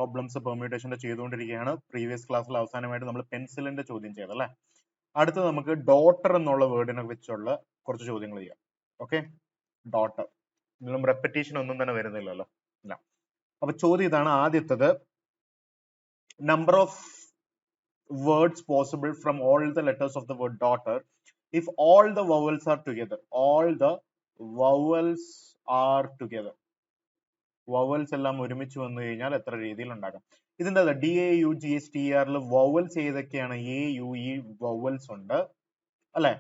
Problems പെർമ്യൂട്ടേഷന്റെ ചെയ്തുകൊണ്ടിരിക്കുകയാണ്. Previous ക്ലാസ്സിൽ അവസാനമായിട്ട് നമ്മൾ പെൻസിലിന്റെ ചോദ്യം ചെയ്തല്ലേ. അടുത്ത് നമുക്ക് ഡോട്ടർ എന്നുള്ള വേർഡിനെ വെച്ചുള്ള കുറച്ച് ചോദ്യങ്ങൾ ചെയ്യാം. ഓക്കെ, ഡോട്ടർ ഇതിലും റെപ്പറ്റീഷൻ ഒന്നും തന്നെ വരുന്നില്ലല്ലോ. ഇല്ല. അപ്പൊ ചോദ്യം ഇതാണ്. ആദ്യത്തത്, number of words possible from all the letters of the word daughter if all the vowels are together. All the vowels are together. vowels എല്ലാം ഒരുമിച്ച് വന്നു കഴിഞ്ഞാൽ എത്ര രീതിയിൽ ഉണ്ടാക്കാം? ഇതിന്റെ DAUGSTR vowels ഏതൊക്കെയാണ്? AUE vowels ഉണ്ട് അല്ലെ.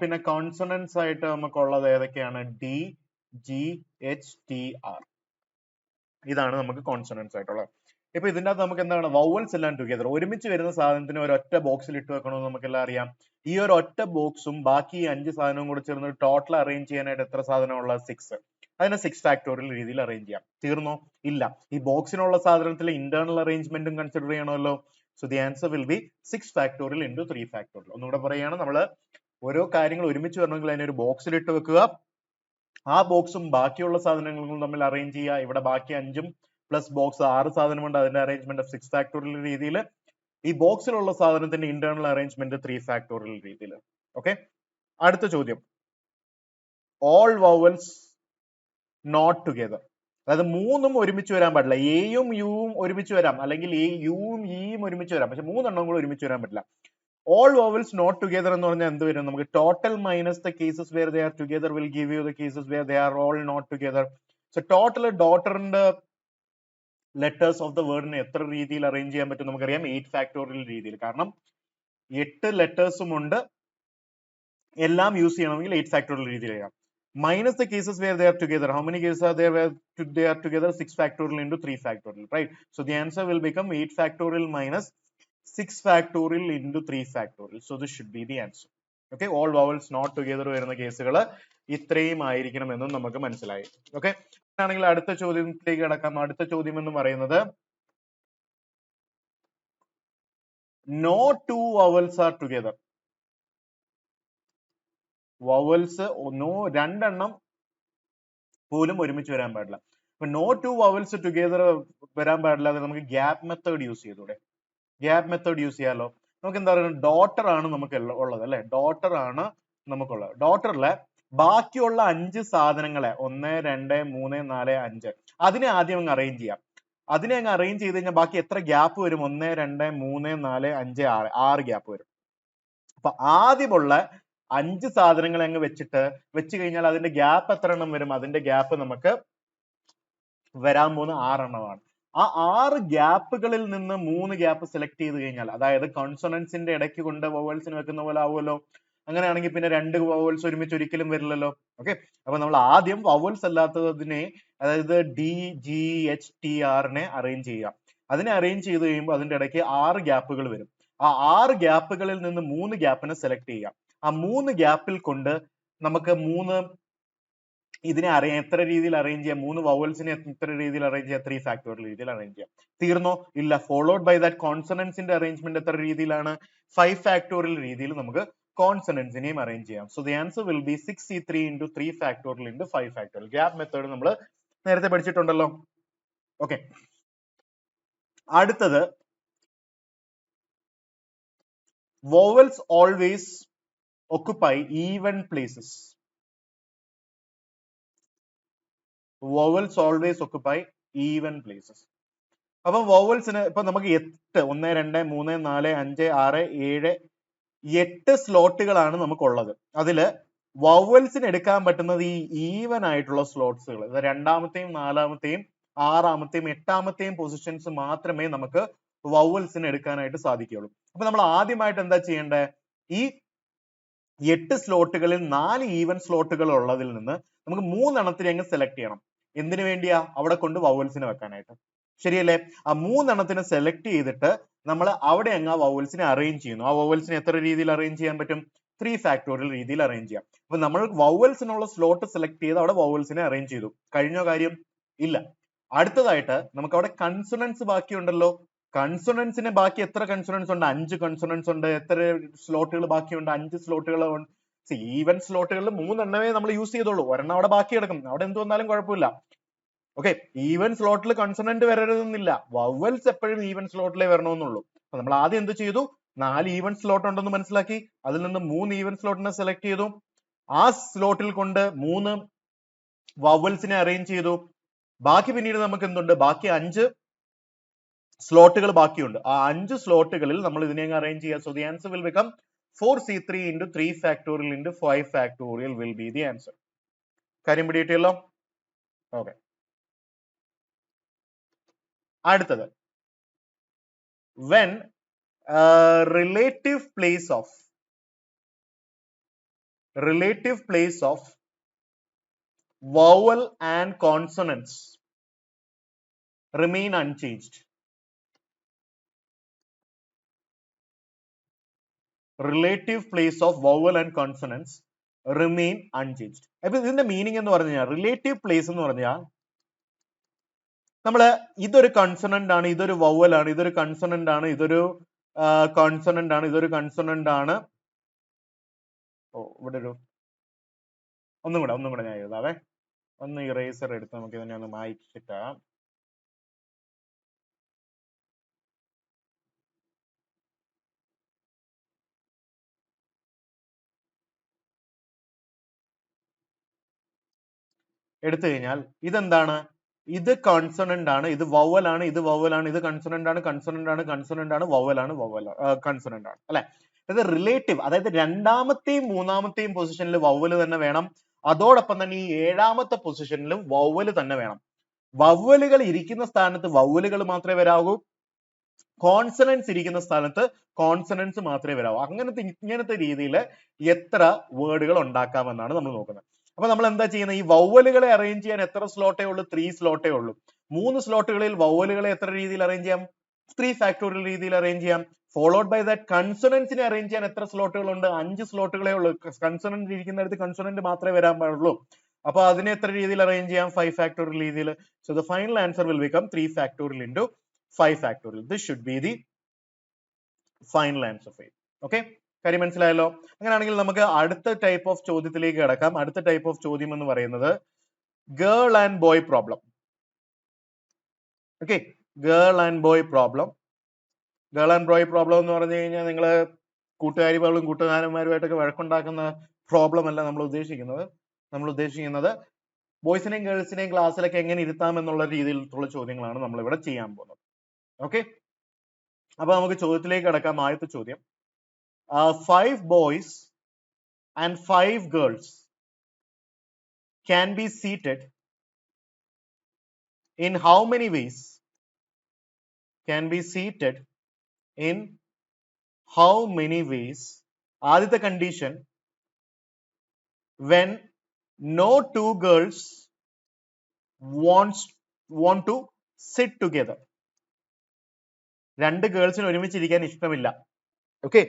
പിന്നെ കോൺസണൻസ് ആയിട്ട് നമുക്കുള്ളത് ഏതൊക്കെയാണ്? DGHTR. ഇതാണ് നമുക്ക് കോൺസണൻസ് ആയിട്ടുള്ളത്. ഇപ്പൊ ഇതിന്റെ അകത്ത് നമുക്ക് എന്താണ്? വൗവൽസ് എല്ലാം ടുഗെദർ ഒരുമിച്ച് വരുന്ന സാധനത്തിന് ഒരൊറ്റ ബോക്സിൽ ഇട്ട് വെക്കണമെന്ന് നമുക്കെല്ലാം അറിയാം. ഈ ഒരു ഒറ്റ ബോക്സും ബാക്കി 5 സാധനവും കൂടെ ചേർന്ന് ടോട്ടൽ അറേഞ്ച് ചെയ്യാനായിട്ട് എത്ര സാധനം ഉള്ളത്? 6. അതിനെ 6 ഫാക്ടോറിയൽ രീതിയിൽ അറേഞ്ച് ചെയ്യാം. തീർന്നോ? ഇല്ല. ഈ ബോക്സിനുള്ള സാധനത്തിലെ ഇന്റേണൽ അറേഞ്ച്മെന്റും കൺസിഡർ ചെയ്യണമല്ലോ. So the answer will be 6 factorial into 3 factorial. ഒന്നുകൂടെ പറയുകയാണ്, നമ്മൾ ഓരോ കാര്യങ്ങൾ ഒരുമിച്ച് വരണമെങ്കിൽ അതിനെ ഒരു ബോക്സിൽ ഇട്ട് വെക്കുക. ആ ബോക്സും ബാക്കിയുള്ള സാധനങ്ങളും തമ്മിൽ അറേഞ്ച് ചെയ്യുക. ഇവിടെ ബാക്കി 5ഉം പ്ലസ് ബോക്സ് 6 സാധനമുണ്ട്. അതിന്റെ അറേഞ്ച്മെന്റ് 6 ഫാക്ടോറിയൽ രീതിയിൽ. ഈ ബോക്സിലുള്ള സാധനത്തിന്റെ ഇന്റേണൽ അറേഞ്ച്മെന്റ് 3 ഫാക്ടോറിയൽ രീതിയിൽ. ഓക്കെ, അടുത്ത ചോദ്യം, ഓൾ വവൽസ് നോട്ട് ടുഗെദർ. അതായത് മൂന്നും ഒരുമിച്ച് വരാൻ പാടില്ല. എയും യുവും ഒരുമിച്ച് വരാം, അല്ലെങ്കിൽ യുവും ഇയും ഒരുമിച്ച് വരാം, പക്ഷെ 3 എണ്ണം കൂടെ ഒരുമിച്ച് വരാൻ പറ്റില്ല. all vowels not together എന്ന് പറഞ്ഞാൽ എന്ത് വരും? നമുക്ക് total minus the cases where they are together will give you the cases where they are all not together. So total ഡോട്ടറിന്റെ ലെറ്റേഴ്സ് ഓഫ് ദ വേർഡിനെ എത്ര രീതിയിൽ അറേഞ്ച് ചെയ്യാൻ പറ്റും? നമുക്കറിയാം 8 ഫാക്ടോറിയൽ രീതിയിൽ. കാരണം 8 ലെറ്റേഴ്സും ഉണ്ട്, എല്ലാം യൂസ് ചെയ്യണമെങ്കിൽ 8 ഫാക്ടോറിയൽ രീതിയിൽ ചെയ്യാം. Minus the cases where they are together. How many cases are they are together? 6 factorial into 3 factorial, right? So the answer will become 8 factorial minus 6 factorial into 3 factorial. So this should be the answer. Okay, all vowels not together വരുന്ന കേസുകൾ ഇത്രയും ആയിരിക്കണം എന്നും നമുക്ക് മനസ്സിലായി. Okay, ആണെങ്കിൽ അടുത്ത ചോദ്യത്തിലേക്ക് കിടക്കാം. അടുത്ത ചോദ്യം എന്ന് പറയുന്നത്, no two vowels are together. vowels രണ്ടെണ്ണം പോലും ഒരുമിച്ച് വരാൻ പാടില്ല. അപ്പൊ no two vowels together വരാൻ പാടില്ല. നമുക്ക് ഗ്യാപ്പ് മെത്തേഡ് യൂസ് ചെയ്തൂടെ? ഗ്യാപ്പ് മെത്തേഡ് യൂസ് ചെയ്യാലോ. നമുക്ക് എന്താ പറയുക, ഡോട്ടർ ആണ് നമുക്ക് ഉള്ളത് അല്ലെ. ഡോട്ടർ ആണ് നമുക്കുള്ളത്. ഡോട്ടറിലെ ബാക്കിയുള്ള 5 സാധനങ്ങളെ 1 2 3 4 5 അതിനെ ആദ്യം അങ്ങ് അറേഞ്ച് ചെയ്യാം. അതിനെ അങ്ങ് അറേഞ്ച് ചെയ്ത് കഴിഞ്ഞാൽ ബാക്കി എത്ര ഗ്യാപ്പ് വരും? 1 2 3 4 5 6 ഗ്യാപ്പ് വരും. അപ്പൊ ആദ്യമുള്ള 5 സാധനങ്ങളെ അങ്ങ് വെച്ച് കഴിഞ്ഞാൽ അതിന്റെ ഗ്യാപ്പ് എത്ര എണ്ണം വരും? അതിന്റെ ഗ്യാപ്പ് നമുക്ക് വരാൻ പോകുന്ന 6 എണ്ണമാണ്. ആ 6 ഗ്യാപ്പുകളിൽ നിന്ന് 3 ഗ്യാപ്പ് സെലക്ട് ചെയ്ത് കഴിഞ്ഞാൽ, അതായത് കോൺസണൻസിന്റെ ഇടയ്ക്ക് കൊണ്ട് വവൽസിന് വെക്കുന്ന പോലെ ആവുമല്ലോ. അങ്ങനെയാണെങ്കിൽ പിന്നെ 2 വവൽസ് ഒരുമിച്ച് ഒരിക്കലും വരില്ലല്ലോ. ഓക്കെ, അപ്പൊ നമ്മൾ ആദ്യം വവൽസ് അല്ലാത്തതിനെ, അതായത് DGHTR അറേഞ്ച് ചെയ്യുക. അതിനെ അറേഞ്ച് ചെയ്ത് കഴിയുമ്പോൾ അതിന്റെ ഇടയ്ക്ക് 6 ഗ്യാപ്പുകൾ വരും. ആ 6 ഗ്യാപ്പുകളിൽ നിന്ന് 3 ഗ്യാപ്പിനെ സെലക്ട് ചെയ്യുക. ആ 3 ഗ്യാപ്പിൽ കൊണ്ട് നമുക്ക് ഇതിനെ എത്ര രീതിയിൽ അറേഞ്ച് ചെയ്യാം? 3 വവൽസിനെ എത്ര രീതിയിൽ അറേഞ്ച് ചെയ്യാം? 3 ഫാക്ടോറിയൽ രീതിയിൽ അറേഞ്ച് ചെയ്യാം. തീർന്നോ? ഇല്ല. ഫോളോഡ് ബൈ ദാറ്റ് കോൺസണൻസിന്റെ അറേഞ്ച്മെന്റ് എത്ര രീതിയിലാണ്? 5 ഫാക്ടോറിയൽ രീതിയിൽ നമുക്ക് കോൺസണൻസിനെയും അറേഞ്ച് ചെയ്യാം. So the answer will be 6C3 into 3 factorial into 5 factorial. Gap method നമ്മൾ നേരത്തെ പഠിച്ചിട്ടുണ്ടല്ലോ. ഓക്കെ, അടുത്തത്, vowels always occupy even places. vowels always occupy even places. അപ്പം വവൽസിന് ഇപ്പൊ നമുക്ക് 8 1 2 3 4 5 6 7 8 സ്ലോട്ടുകളാണ് നമുക്കുള്ളത്. അതില് വവൽസിന് എടുക്കാൻ പറ്റുന്നത് ഈ ഈവൻ ആയിട്ടുള്ള സ്ലോട്ട്സുകൾ, രണ്ടാമത്തെയും 4-മത്തെയും 6-മത്തെയും 8-മത്തെയും പൊസിഷൻസ് മാത്രമേ നമുക്ക് വവൽസിന് എടുക്കാനായിട്ട് സാധിക്കുകയുള്ളൂ. അപ്പൊ നമ്മൾ ആദ്യമായിട്ട് എന്താ ചെയ്യേണ്ടത്? ഈ 8 സ്ലോട്ടുകളിൽ 4 ഈവൻ സ്ലോട്ടുകൾ ഉള്ളതിൽ നിന്ന് നമുക്ക് 3 എണ്ണത്തിനെ അങ്ങ് സെലക്ട് ചെയ്യണം. എന്തിനു വേണ്ടിയാ? അവിടെ കൊണ്ട് വവൽസിനെ വെക്കാനായിട്ട്. ശരിയല്ലേ? ആ 3 എണ്ണത്തിനെ സെലക്ട് ചെയ്തിട്ട് നമ്മൾ അവിടെ അങ്ങ് ആ വവൽസിനെ അറേഞ്ച് ചെയ്യുന്നു. ആ വവൽസിനെ എത്ര രീതിയിൽ അറേഞ്ച് ചെയ്യാൻ പറ്റും? 3 ഫാക്ടോറിയൽ രീതിയിൽ അറേഞ്ച് ചെയ്യാം. അപ്പൊ നമ്മൾ വവൽസിനുള്ള സ്ലോട്ട് സെലക്ട് ചെയ്ത് അവിടെ വവൽസിനെ അറേഞ്ച് ചെയ്തു. കഴിഞ്ഞ കാര്യം? ഇല്ല. അടുത്തതായിട്ട് നമുക്ക് അവിടെ കൺസണൻസ് ബാക്കിയുണ്ടല്ലോ. കൺസണൻസിന് ബാക്കി എത്ര കൺസണൻസ് ഉണ്ട്? 5 കൺസണൻസ് ഉണ്ട്. എത്ര സ്ലോട്ടുകൾ ബാക്കിയുണ്ട്? 5 സ്ലോട്ടുകൾ. ഈവൻ സ്ലോട്ടുകളിൽ 3 എണ്ണമേ നമ്മൾ യൂസ് ചെയ്തോളൂ. ഒരെണ്ണം അവിടെ ബാക്കി കിടക്കും. അവിടെ എന്ത് വന്നാലും കുഴപ്പമില്ല. ഓക്കെ, ഈവൻ സ്ലോട്ടിൽ കൺസണന്റ് വരരുതെന്നില്ല, വവൽസ് എപ്പോഴും ഈവൻ സ്ലോട്ടിലേ വരണമെന്നുള്ളൂ. അപ്പൊ നമ്മൾ ആദ്യം എന്ത് ചെയ്തു, 4 ഈവൻ സ്ലോട്ട് ഉണ്ടെന്ന് മനസ്സിലാക്കി, അതിൽ നിന്ന് 3 ഈവൻ സ്ലോട്ടിനെ സെലക്ട് ചെയ്തു, ആ സ്ലോട്ടിൽ കൊണ്ട് 3 വവൽസിനെ അറേഞ്ച് ചെയ്തു. ബാക്കി പിന്നീട് നമുക്ക് എന്തുണ്ട്, ബാക്കി 5 സ്ലോട്ടുകൾ ബാക്കിയുണ്ട്. ആ 5 സ്ലോട്ടുകളിൽ നമ്മൾ ഇതിനെ അറേഞ്ച് ചെയ്യുക. So the answer will become 4c3 into 3 factorial into 5 factorial will be the answer. കാര്യം പിടികിട്ടിയല്ലോ. ഓക്കെ, അടുത്തത് when relative place of vowel and consonants remain unchanged. Relative place of vowel and consonants remain unchanged. അപ്പൊ ഇതിന്റെ meaning എന്ന് പറഞ്ഞു കഴിഞ്ഞാൽ, relative place എന്ന് പറഞ്ഞാൽ നമ്മള് ഇതൊരു കൺസണന്റ് ആണ്, ഇതൊരു വവൽ ആണ്, ഇതൊരു കൺസണന്റ് ആണ്, ഇതൊരു കോൺസണന്റ് ആണ്, ഇതൊരു കൺസണന്റ് ആണ്. ഓ, ഇവിടെ ഒരു ഒന്നും കൂടെ ഞാൻ എഴുതാവേ. ഒന്ന് ഇറേസർ എടുത്ത് നമുക്ക് ഇതിനെ ഒന്ന് മായ്ച്ചിട്ടാം. എടുത്തു കഴിഞ്ഞാൽ ഇതെന്താണ്, ഇത് കോൺസണന്റ് ആണ്, ഇത് വവൽ ആണ്, ഇത് വവൽ ആണ്, ഇത് കൺസണന്റ് ആണ്, കൺസണന്റ് ആണ്, കൺസണന്റ് ആണ്, വവൽ ആണ്, കൺസണന്റ് ആണ് അല്ലെ. ഇത് റിലേറ്റീവ്, അതായത് രണ്ടാമത്തെയും മൂന്നാമത്തെയും പൊസിഷനിൽ വവ്വൽ തന്നെ വേണം, അതോടൊപ്പം തന്നെ ഈ 7ാമത്തെ പൊസിഷനിലും വവ്വൽ തന്നെ വേണം. വവ്വലുകൾ ഇരിക്കുന്ന സ്ഥാനത്ത് വവ്വലുകൾ മാത്രമേ വരാവൂ, കോൺസണൻസ് ഇരിക്കുന്ന സ്ഥലത്ത് കോൺസണൻസ് മാത്രമേ വരാവൂ. ഇങ്ങനത്തെ രീതിയിൽ എത്ര വേർഡുകൾ ഉണ്ടാക്കാമെന്നാണ് നമ്മൾ നോക്കുന്നത്. അപ്പൊ നമ്മൾ എന്താ ചെയ്യുന്നത്, ഈ വവ്വലുകളെ അറേഞ്ച് ചെയ്യാൻ എത്ര സ്ലോട്ടേ ഉള്ളൂ, 3 സ്ലോട്ടേ ഉള്ളൂ. 3 സ്ലോട്ടുകളിൽ വവ്വലുകളെ എത്ര രീതിയിൽ അറേഞ്ച് ചെയ്യാം, 3 ഫാക്ടോറിയൽ രീതിയിൽ അറേഞ്ച് ചെയ്യാം. ഫോളോഡ് ബൈ ദാറ്റ് കൺസണൻസിനെ അറേഞ്ച് ചെയ്യാൻ എത്ര സ്ലോട്ടുകൾ ഉണ്ട്, 5 സ്ലോട്ടുകളേ ഉള്ളൂ. കൺസണന്റ് ഇരിക്കുന്നിടത്ത് കൺസണന്റ് മാത്രമേ വരാൻ പാടുള്ളൂ. അപ്പൊ അതിനെ എത്ര രീതിയിൽ അറേഞ്ച് ചെയ്യാം, 5 ഫാക്ടോറിയൽ രീതിയിൽ. So the final answer will become 3 factorial into 5 factorial. This should be the final answer for it. Okay, കാര്യം മനസ്സിലായല്ലോ. അങ്ങനെയാണെങ്കിൽ നമുക്ക് അടുത്ത ടൈപ്പ് ഓഫ് ചോദ്യത്തിലേക്ക് കിടക്കാം. അടുത്ത ടൈപ്പ് ഓഫ് ചോദ്യം എന്ന് പറയുന്നത് girl and boy problem. Okay, girl and boy problem. Girl and boy problem എന്ന് പറഞ്ഞു കഴിഞ്ഞാൽ നിങ്ങൾ കൂട്ടുകാരികളും കൂട്ടുകാരന്മാരുമായിട്ടൊക്കെ വഴക്കുണ്ടാക്കുന്ന പ്രോബ്ലം അല്ല നമ്മൾ ഉദ്ദേശിക്കുന്നത്. നമ്മൾ ഉദ്ദേശിക്കുന്നത് ബോയ്സിനെയും ഗേൾസിനെയും ക്ലാസ്സിലൊക്കെ എങ്ങനെ ഇരുത്താം എന്നുള്ള രീതിയിലുള്ള ചോദ്യങ്ങളാണ് നമ്മൾ ഇവിടെ ചെയ്യാൻ പോകുന്നത്. ഓക്കെ, അപ്പൊ നമുക്ക് ചോദ്യത്തിലേക്ക് കടക്കാം. ആദ്യത്തെ ചോദ്യം, 5 boys and 5 girls can be seated in how many ways? Can be seated in how many ways? ആദ്യത്തെ condition, when no 2 girls want to sit together. 2 ഗേൾസിന് ഒരുമിച്ചിരിക്കാൻ ഇഷ്ടമില്ല. ഓക്കെ,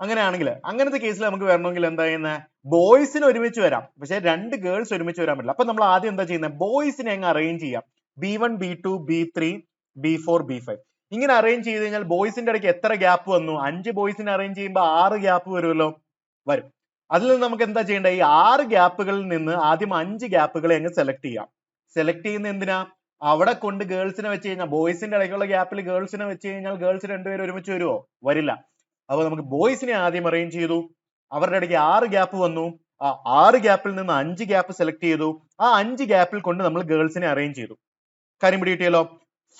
അങ്ങനെയാണെങ്കിൽ അങ്ങനത്തെ കേസിൽ നമുക്ക് വരണമെങ്കിൽ എന്താ ചെയ്യുന്നത്, ബോയ്സിന് ഒരുമിച്ച് വരാം, പക്ഷെ 2 ഗേൾസ് ഒരുമിച്ച് വരാൻ പറ്റില്ല. അപ്പൊ നമ്മൾ ആദ്യം എന്താ ചെയ്യുന്നത്, ബോയ്സിനെ അങ്ങ് അറേഞ്ച് ചെയ്യാം. B1 B2 B3 B4 B5 ഇങ്ങനെ അറേഞ്ച് ചെയ്ത് കഴിഞ്ഞാൽ ബോയ്സിന്റെ ഇടയ്ക്ക് എത്ര ഗ്യാപ്പ് വന്നു, 5 ബോയ്സിനെ അറേഞ്ച് ചെയ്യുമ്പോൾ 6 ഗ്യാപ്പ് വരുമല്ലോ, വരും. അതിൽ നിന്ന് നമുക്ക് എന്താ ചെയ്യേണ്ടത്, ഈ 6 ഗ്യാപ്പുകളിൽ നിന്ന് ആദ്യം 5 ഗ്യാപ്പുകളെ അങ്ങ് സെലക്ട് ചെയ്യാം. സെലക്ട് ചെയ്യുന്ന എന്തിനാ, അവിടെ കൊണ്ട് ഗേൾസിനെ വെച്ച് കഴിഞ്ഞാൽ ബോയ്സിന്റെ ഇടയ്ക്കുള്ള ഗ്യാപ്പിൽ ഗേൾസിനെ വെച്ച് കഴിഞ്ഞാൽ ഗേൾസ് 2 പേരും ഒരുമിച്ച് വരുമോ, വരില്ല. അപ്പൊ നമുക്ക് ബോയ്സിനെ ആദ്യം അറേഞ്ച് ചെയ്തു, അവരുടെ ഇടയ്ക്ക് 6 ഗ്യാപ്പ് വന്നു, ആ 6 ഗ്യാപ്പിൽ നിന്ന് 5 ഗ്യാപ്പ് സെലക്ട് ചെയ്തു, ആ 5 ഗ്യാപ്പിൽ കൊണ്ട് നമ്മൾ ഗേൾസിനെ അറേഞ്ച് ചെയ്തു. കാര്യം പിടികിട്ടിയല്ലോ.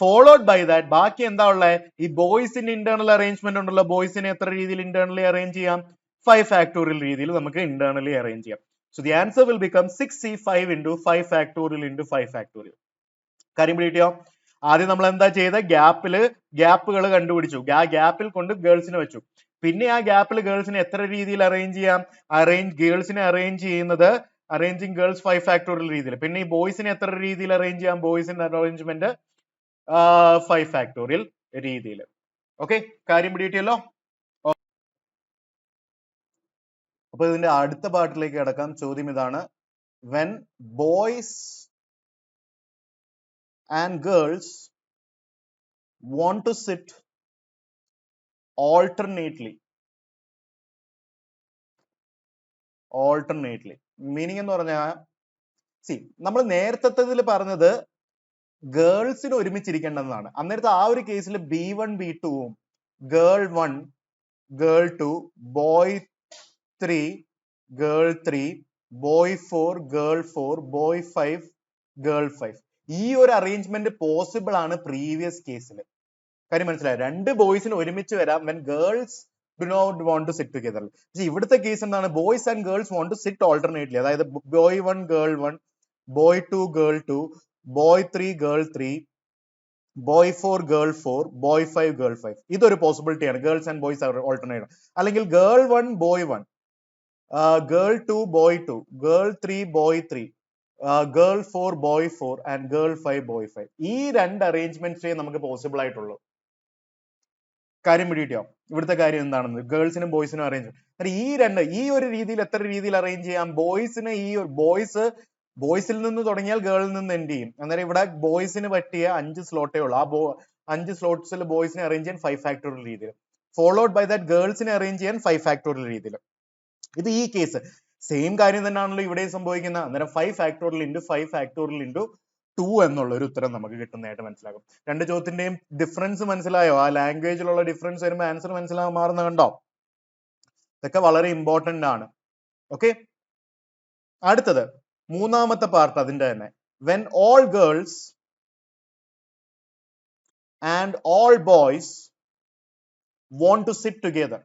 ഫോളോഡ് ബൈ ദാറ്റ് ബാക്കി എന്താ ഉള്ളത്, ഈ ബോയ്സിന്റെ ഇന്റേണൽ അറേഞ്ച്മെന്റ് ഉണ്ടല്ലോ, ബോയ്സിനെ എത്ര രീതിയിൽ ഇന്റേണലി അറേഞ്ച് ചെയ്യാം, 5 ഫാക്ടോറിയൽ രീതിയിൽ നമുക്ക് ഇന്റേണലി അറേഞ്ച് ചെയ്യാം. So the answer will become 6c5 into 5 factorial into 5 factorial. കാര്യം പിടികിട്ടിയോ. ആദ്യം നമ്മൾ എന്താ ചെയ്ത, ഗ്യാപ്പുകൾ കണ്ടുപിടിച്ചു, ആ ഗ്യാപ്പിൽ കൊണ്ട് ഗേൾസിനെ വെച്ചു. പിന്നെ ആ ഗ്യാപ്പിൽ ഗേൾസിനെ എത്ര രീതിയിൽ അറേഞ്ച് ചെയ്യാം, ഗേൾസിനെ അറേഞ്ച് ചെയ്യുന്നത് അറേഞ്ചിങ് ഗേൾസ് 5 ഫാക്ടോറിയൽ രീതിയിൽ. പിന്നെ ഈ ബോയ്സിനെ എത്ര രീതിയിൽ അറേഞ്ച് ചെയ്യാം, ബോയ്സിന്റെ അറേഞ്ച്മെന്റ് 5 ഫാക്ടോറിയൽ രീതിയിൽ. ഓക്കെ, കാര്യം പിടികിട്ടിയല്ലോ. അപ്പൊ ഇതിന്റെ അടുത്ത പാർട്ടിലേക്ക് കിടക്കാം. ചോദ്യം ഇതാണ്, when boys and girls want to sit alternately. Alternately meaning എന്ന് പറഞ്ഞാൽ സി നമ്മൾ നേരത്തെ പറഞ്ഞത് ഗേൾസിന് ഒരുമിച്ചിരിക്കേണ്ടതാണ്. അന്നേരത്തെ ആ ഒരു കേസിൽ B1 B2ഉം girl 1 girl 2 boy 3 girl 3 boy 4 girl 4 boy 5 girl 5 ഈ ഒരു അറേഞ്ച്മെന്റ് പോസിബിൾ ആണ് പ്രീവിയസ് കേസിൽ. കാര്യം മനസ്സിലായോ? രണ്ട് ബോയ്സിന് ഒരുമിച്ച് വരാം when girls do not want to sit together. പക്ഷെ ഇവിടുത്തെ കേസ് എന്താണ്? Boys and girls want to sit alternately. അതായത് boy 1 girl 1 boy 2 girl 2 boy 3 girl 3 boy 4 girl 4 boy 5 girl 5. ഇതൊരു പോസിബിലിറ്റി ആണ്. Girls and boys alternate. അല്ലെങ്കിൽ girl 1 boy 1 girl 2 boy 2 girl 3 boy 3 girl 4 boy 4 and girl 5 boy 5. ഈ രണ്ട് അറേഞ്ച്മെന്റ്സേ നമുക്ക് possible ആയിട്ടുള്ളൂ. കാര്യം പിടികിട്ടിയോ? ഇവിടുത്തെ കാര്യം എന്താണെന്ന് ഗേൾസിനും ബോയ്സിനും അറേഞ്ച്. ഈ ഒരു രീതിയിൽ എത്ര രീതിയിൽ അറേഞ്ച് ചെയ്യാം? ബോയ്സിന് ഈ ബോയ്സിൽ നിന്ന് തുടങ്ങിയാൽ ഗേളിൽ നിന്ന് എൻഡ് ചെയ്യും. അന്നേരം ഇവിടെ ബോയ്സിന് പറ്റിയ 5 സ്ലോട്ടേ ഉള്ളൂ. ആ 5 സ്ലോട്ട്സിൽ ബോയ്സിനെ അറേഞ്ച് ചെയ്യാൻ 5 ഫാക്ടോറിയൽ രീതിയിൽ, ഫോളോഡ് ബൈ ദാറ്റ് ഗേൾസിനെ അറേഞ്ച് ചെയ്യാൻ 5 ഫാക്ടോറിയൽ രീതിയിൽ. ഇത് ഈ കേസ് സെയിം കാര്യം തന്നെയാണല്ലോ ഇവിടെയും സംഭവിക്കുന്നത്. അന്നേരം 5 ഫാക്ടോറിയൽ ഇൻറ്റു 5 ഫാക്ടോറിയൽ ഇൻറ്റു 2 എന്നുള്ള ഒരു ഉത്തരം നമുക്ക് കിട്ടുന്നതായിട്ട് മനസ്സിലാകും. രണ്ട് ചോദ്യത്തിന്റെയും ഡിഫറൻസ് മനസ്സിലായോ? ആ ലാംഗ്വേജിലുള്ള ഡിഫറൻസ് വരുമ്പോൾ ആൻസർ മനസ്സിലാകാൻ മാറുന്ന കണ്ടോ? ഇതൊക്കെ വളരെ ഇമ്പോർട്ടന്റ് ആണ്. ഓക്കെ, അടുത്തത് മൂന്നാമത്തെ പാർട്ട് അതിന്റെ തന്നെ. when all girls and all boys want to sit together.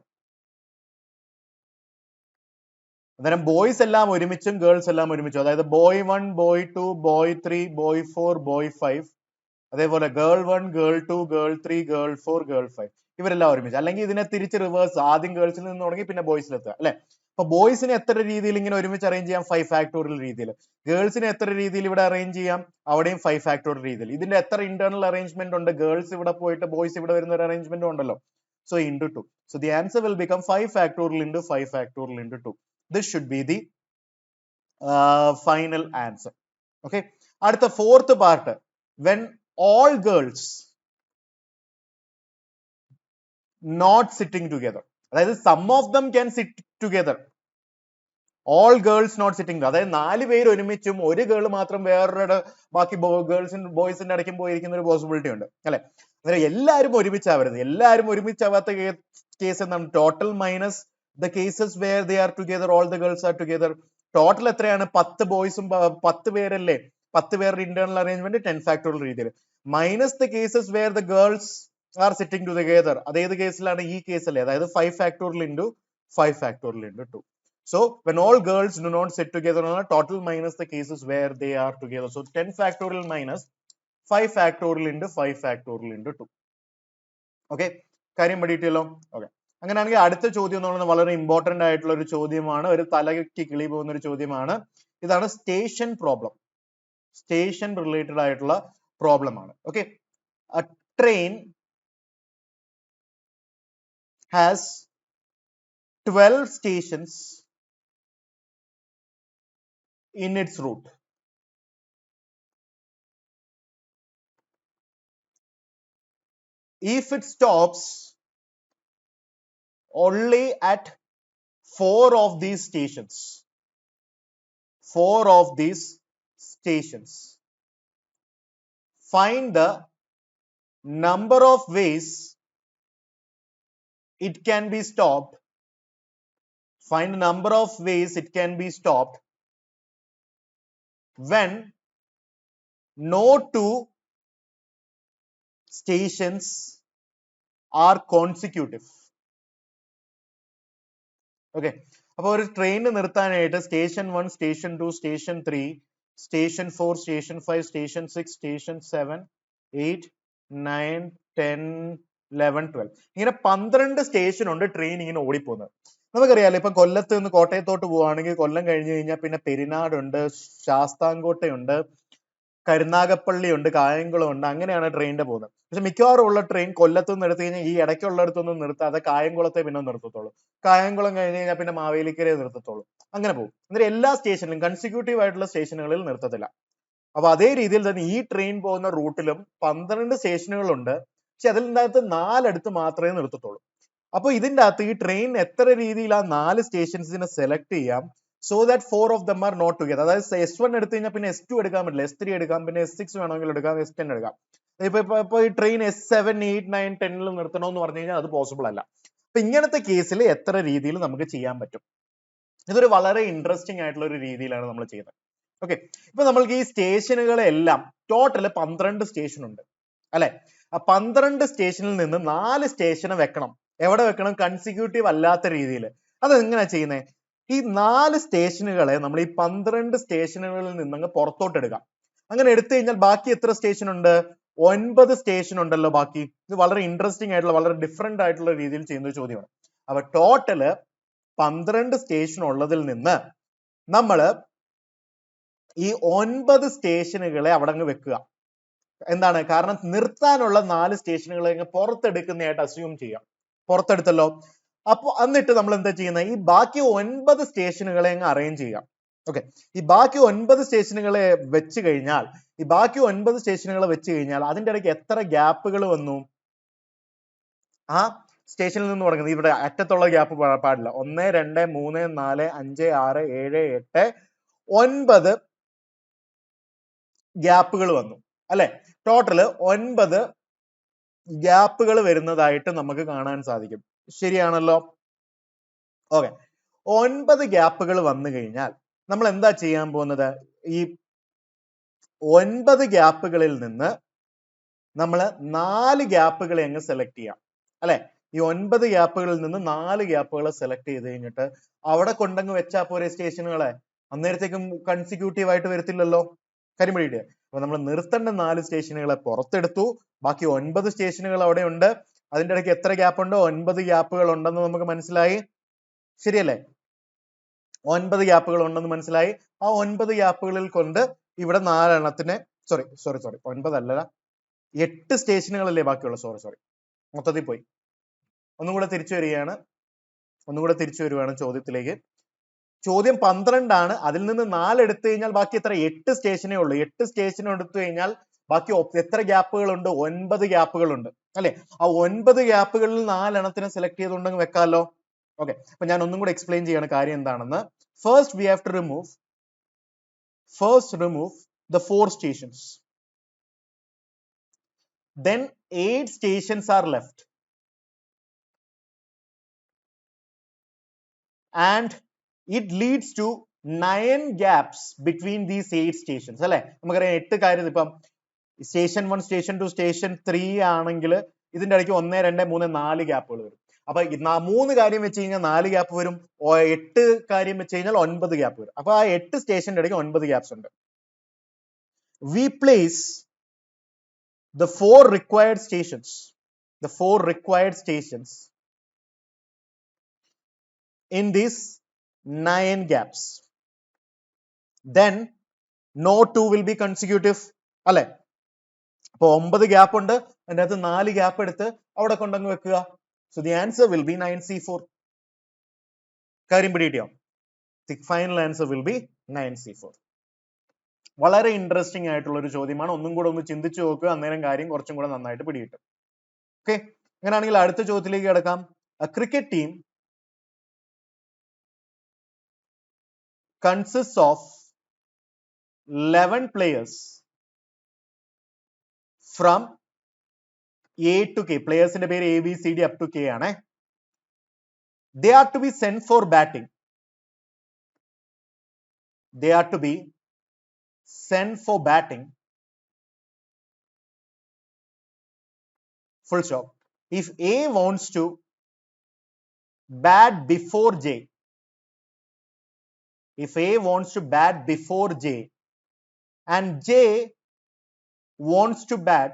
അന്നേരം ബോയ്സ് എല്ലാം ഒരുമിച്ചും ഗേൾസ് എല്ലാം ഒരുമിച്ചും, അതായത് boy 1 boy 2 boy 3 boy 4 boy 5, അതേപോലെ girl 1 girl 2 girl 3 girl 4 girl 5, ഇവരെല്ലാം ഒരുമിച്ച്. അല്ലെങ്കിൽ ഇതിനെ തിരിച്ച് റിവേഴ്സ്, ആദ്യം ഗേൾസിൽ നിന്ന് തുടങ്ങി പിന്നെ ബോയ്സിലെത്തുക അല്ലെ. അപ്പൊ ബോയ്സിനെ എത്ര രീതിയിൽ ഇങ്ങനെ ഒരുമിച്ച് അറേഞ്ച് ചെയ്യാം? 5 ഫാക്ടോറിയൽ രീതിയിൽ. ഗേൾസിനെ എത്ര രീതിയിൽ ഇവിടെ അറേഞ്ച് ചെയ്യാം? അവിടെയും 5 ഫാക്ടോറിയൽ രീതിയിൽ. ഇതിന്റെ എത്ര ഇന്റേണൽ അറേഞ്ച്മെന്റ് ഉണ്ട്? ഗേൾസ് ഇവിടെ പോയിട്ട് ബോയ്സ് ഇവിടെ വരുന്ന ഒരു അറേഞ്ച്മെന്റ് ഉണ്ടല്ലോ. So into 2. So the answer will become 5 factorial into 5 factorial into 2. This should be the final answer. Okay. അടുത്ത fourth part. When all girls not sitting together, അതായത് some of them can sit together, all girls not sitting, അതായത് 4 പേര് ഒരുമിച്ചും ഒരു girl മാത്രം വേറൊരു ബാക്കി ബോയ്സിന്റെ ഇടയ്ക്കും പോയിരിക്കുന്ന ഒരു പോസിബിലിറ്റി ഉണ്ട് അല്ലെ. അതായത് എല്ലാവരും ഒരുമിച്ചാവരുത്. എല്ലാവരും ഒരുമിച്ചാവാത്ത കേസ് എന്താണ്? Total minus the cases where they are together, all the girls are together. Total എത്രയാണ്? 10 ബോയ്സും 10 പേരല്ലേ? 10 പേരുടെ ഇന്റേണൽ അറേഞ്ച്മെന്റ് 10 ഫാക്ടോറിയൽ രീതിയിൽ, minus the cases where the girls are sitting together. അതേത് കേസിലാണ്? ഈ കേസല്ലേ, അതായത് 5 factorial into 5 factorial into 2. So when all girls do not sit together, total minus the cases where they are together. So 10 factorial minus 5 factorial into 5 factorial into 2. Okay, കാര്യം പഠിയിട്ടല്ലോ. Okay, അങ്ങനെയാണെങ്കിൽ അടുത്ത ചോദ്യം എന്ന് പറയുന്നത് വളരെ ഇമ്പോർട്ടന്റ് ആയിട്ടുള്ള ഒരു ചോദ്യമാണ്, ഒരു തലയ്ക്ക് കിളി പോകുന്ന ഒരു ചോദ്യമാണ്. ഇതാണ് സ്റ്റേഷൻ പ്രോബ്ലം. സ്റ്റേഷൻ റിലേറ്റഡ് ആയിട്ടുള്ള പ്രോബ്ലം ആണ്. Okay, a train has 12 stations in its route. If it stops only at 4 of these stations, 4 of these stations, find the number of ways it can be stopped. Find the number of ways it can be stopped when no 2 stations are consecutive. Okay, അപ്പോൾ ഒരു train നിർത്താനായിട്ട് station 1, station 2, station 3, station 4, station 5, station 6, station 7, 8, 9, 10, 11, 12 ഇങ്ങനെ 12 station ഉണ്ട് train ഇങ്ങനെ ഓടിപ്പോകുന്നത്. നമുക്കറിയാലോ, ഇപ്പൊ കൊല്ലത്ത് നിന്ന് കോട്ടയത്തോട്ട് പോവുകയാണെങ്കിൽ കൊല്ലം കഴിഞ്ഞു കഴിഞ്ഞാൽ പിന്നെ പെരിനാടുണ്ട്, ശാസ്താംകോട്ടയുണ്ട്, കരുനാഗപ്പള്ളി ഉണ്ട്, കായംകുളം ഉണ്ട്, അങ്ങനെയാണ് ട്രെയിനിന്റെ പോകുന്നത്. പക്ഷെ മിക്കവാറും ഉള്ള ട്രെയിൻ കൊല്ലത്ത് നിന്ന് എടുത്തു കഴിഞ്ഞാൽ ഈ ഇടയ്ക്കുള്ളിടത്തൊന്നും നിർത്താതെ കായംകുളത്തെ പിന്നെ നിർത്തത്തുള്ളൂ. കായംകുളം കഴിഞ്ഞ് കഴിഞ്ഞാൽ പിന്നെ മാവേലിക്കരയെ നിർത്തത്തുള്ളൂ. അങ്ങനെ പോകും. എന്നിട്ട് എല്ലാ സ്റ്റേഷനിലും കൺസിക്യൂട്ടീവ് ആയിട്ടുള്ള സ്റ്റേഷനുകളിൽ നിർത്തത്തില്ല. അപ്പൊ അതേ രീതിയിൽ തന്നെ ഈ ട്രെയിൻ പോകുന്ന റൂട്ടിലും 12 സ്റ്റേഷനുകളുണ്ട്. പക്ഷെ അതിൻ്റെ അകത്ത് 4 അടുത്ത് മാത്രമേ നിർത്തത്തുള്ളൂ. അപ്പൊ ഇതിന്റെ അകത്ത് ഈ ട്രെയിൻ എത്ര രീതിയിൽ ആ 4 സ്റ്റേഷൻസിനെ സെലക്ട് ചെയ്യാം, so that 4 of them are not together. അതായത് S1 എടുത്തു കഴിഞ്ഞാൽ പിന്നെ S2 എടുക്കാൻ പറ്റില്ല, S3 എടുക്കാം, പിന്നെ S6 വേണമെങ്കിൽ എടുക്കാം, S10 എടുക്കാം. ഇപ്പൊ ഈ ട്രെയിൻ S7, 8, 9, 10 നിർത്തണമെന്ന് പറഞ്ഞു കഴിഞ്ഞാൽ അത് പോസിബിൾ അല്ല. അപ്പൊ ഇങ്ങനത്തെ കേസിൽ എത്ര രീതിയിൽ നമുക്ക് ചെയ്യാൻ പറ്റും? ഇതൊരു വളരെ ഇൻട്രസ്റ്റിംഗ് ആയിട്ടുള്ള ഒരു രീതിയിലാണ് നമ്മൾ ചെയ്യുന്നത്. ഓക്കെ, ഇപ്പൊ നമ്മൾക്ക് ഈ സ്റ്റേഷനുകളെല്ലാം ടോട്ടൽ 12 സ്റ്റേഷൻ ഉണ്ട് അല്ലെ. ആ 12 സ്റ്റേഷനിൽ നിന്ന് 4 സ്റ്റേഷനെ വെക്കണം. എവിടെ വെക്കണം? കൺസിക്യൂട്ടീവ് അല്ലാത്ത രീതിയിൽ. അത് എങ്ങനെയാ ചെയ്യുന്നത്? ഈ 4 സ്റ്റേഷനുകളെ നമ്മൾ ഈ 12 സ്റ്റേഷനുകളിൽ നിന്ന് പുറത്തോട്ട് എടുക്കാം. അങ്ങനെ എടുത്തു കഴിഞ്ഞാൽ ബാക്കി എത്ര സ്റ്റേഷൻ ഉണ്ട്? 9 സ്റ്റേഷൻ ഉണ്ടല്ലോ ബാക്കി. ഇത് വളരെ ഇൻട്രസ്റ്റിംഗ് ആയിട്ടുള്ള, വളരെ ഡിഫറെന്റ് ആയിട്ടുള്ള രീതിയിൽ ചെയ്യുന്ന ഒരു ചോദ്യമാണ്. അപ്പൊ ടോട്ടല് 12 സ്റ്റേഷൻ ഉള്ളതിൽ നിന്ന് നമ്മള് ഈ 9 സ്റ്റേഷനുകളെ അവിടെ അങ്ങ് വെക്കുക. എന്താണ് കാരണം? നിർത്താനുള്ള 4 സ്റ്റേഷനുകളെ പുറത്തെടുക്കുന്നതായിട്ട് അസ്യൂം ചെയ്യാം. പുറത്തെടുത്തല്ലോ. അപ്പൊ എന്നിട്ട് നമ്മൾ എന്താ ചെയ്യുന്നത്? ഈ ബാക്കി 9 സ്റ്റേഷനുകളെ അങ്ങ് അറേഞ്ച് ചെയ്യാം. ഓക്കെ, ഈ ബാക്കി 9 സ്റ്റേഷനുകളെ വെച്ച് കഴിഞ്ഞാൽ അതിന്റെ ഇടയ്ക്ക് എത്ര ഗ്യാപ്പുകൾ വന്നു? ആ സ്റ്റേഷനിൽ നിന്ന് തുടങ്ങുന്നത് ഇവിടെ അറ്റത്തുള്ള ഗ്യാപ്പ് പാടില്ല. 1, 2, 3, 4, 5, 6, 7, 8, 9 ഗ്യാപ്പുകൾ വന്നു അല്ലെ. ടോട്ടല് 9 ഗ്യാപ്പുകൾ വരുന്നതായിട്ട് നമുക്ക് കാണാൻ സാധിക്കും. ശരിയാണല്ലോ. ഓക്കെ, 9 ഗ്യാപ്പുകൾ വന്നു കഴിഞ്ഞാൽ നമ്മൾ എന്താ ചെയ്യാൻ പോകുന്നത്? ഈ 9 ഗ്യാപ്പുകളിൽ നിന്ന് നമ്മൾ 4 ഗ്യാപ്പുകളെ അങ്ങ് സെലക്ട് ചെയ്യാം അല്ലെ. ഈ 9 ഗ്യാപ്പുകളിൽ നിന്ന് 4 ഗ്യാപ്പുകളെ സെലക്ട് ചെയ്ത് കഴിഞ്ഞിട്ട് അവിടെ കൊണ്ടങ്ങ് വെച്ചാൽ പോരെ സ്റ്റേഷനുകളെ. അന്നേരത്തേക്കും കൺസിക്യൂട്ടീവ് ആയിട്ട് വരത്തില്ലല്ലോ. കാര്യം പിടിയിട്ടേ. അപ്പൊ നമ്മൾ നിർത്തേണ്ട 4 സ്റ്റേഷനുകളെ പുറത്തെടുത്തു. ബാക്കി 9 സ്റ്റേഷനുകൾ അവിടെ ഉണ്ട്. അതിന്റെ ഇടയ്ക്ക് എത്ര ഗ്യാപ്പ് ഉണ്ട്? 9 ഗ്യാപ്പുകൾ ഉണ്ടെന്ന് നമുക്ക് മനസ്സിലായി. ശരിയല്ലേ? 9 ഗ്യാപ്പുകൾ ഉണ്ടെന്ന് മനസ്സിലായി. ആ 9 ഗ്യാപ്പുകളിൽ കൊണ്ട് ഇവിടെ 4 എണ്ണത്തിന് സോറി 9 അല്ല, 8 സ്റ്റേഷനുകളല്ലേ ബാക്കിയുള്ള. സോറി മൊത്തത്തിൽ പോയി. ഒന്നും കൂടെ തിരിച്ചു വരുവാണ് ചോദ്യത്തിലേക്ക്. ചോദ്യം 12 ആണ്. അതിൽ നിന്ന് 4 എടുത്തു കഴിഞ്ഞാൽ ബാക്കി എത്ര? 8 സ്റ്റേഷനേ ഉള്ളൂ. 8 സ്റ്റേഷൻ എടുത്തു കഴിഞ്ഞാൽ ബാക്കി എത്ര ഗ്യാപ്പുകൾ ഉണ്ട്? 9 ഗ്യാപ്പുകൾ ഉണ്ട് അല്ലെ. ആ 9 ഗ്യാപ്പുകളിൽ 4 എണ്ണത്തിനെ സെലക്ട് ചെയ്തുകൊണ്ടെങ്കിൽ വെക്കാമല്ലോ. ഓക്കെ, അപ്പൊ ഞാൻ ഒന്നും കൂടെ എക്സ്പ്ലെയിൻ ചെയ്യാണ് കാര്യം എന്താണെന്ന്. First we have to remove the 4 stations. Then 8 stations are left. And it leads to 9 gaps between these 8 stations അല്ലെ. നമുക്കറിയാം 8 കാര്യം. ഇപ്പം സ്റ്റേഷൻ 1, സ്റ്റേഷൻ 2, സ്റ്റേഷൻ 3 ആണെങ്കിൽ ഇതിന്റെ ഇടയ്ക്ക് 1, 2, 3, 4 ഗ്യാപ്പുകൾ വരും. അപ്പൊ 3 കാര്യം വെച്ച് കഴിഞ്ഞാൽ 4 ഗ്യാപ്പ് വരും. 8 കാര്യം വെച്ച് കഴിഞ്ഞാൽ 9 ഗ്യാപ്പ് വരും. അപ്പൊ ആ 8 സ്റ്റേഷന്റെ ഇടയ്ക്ക് 9 ഗ്യാപ്സ് ഉണ്ട്. We place the 4 required stations in these 9 gaps. Then no 2 will be consecutive അല്ലെ. അപ്പൊ 9 ഗ്യാപ്പ് ഉണ്ട്. അതിന്റെ അകത്ത് 4 ഗ്യാപ്പ് എടുത്ത് അവിടെ കൊണ്ടങ്ങ് വെക്കുക. So the answer will be 9C4. കാര്യം പിടികിട്ടിയോ? The final answer will be 9C4. വളരെ ഇൻട്രസ്റ്റിംഗ് ആയിട്ടുള്ള ഒരു ചോദ്യമാണ്. ഒന്നും കൂടെ ഒന്ന് ചിന്തിച്ചു നോക്കുക. അന്നേരം കാര്യം കുറച്ചും കൂടെ നന്നായിട്ട് പിടികിട്ടും. ഓക്കെ, അങ്ങനെയാണെങ്കിൽ അടുത്ത ചോദ്യത്തിലേക്ക് കിടക്കാം. A cricket team consists of 11 players from A to K. പ്ലേയേഴ്സിന്റെ പേര് ABCD up to K ആണ്. They are to be sent for batting. Full stop. If A wants to bat before J, and J wants to bat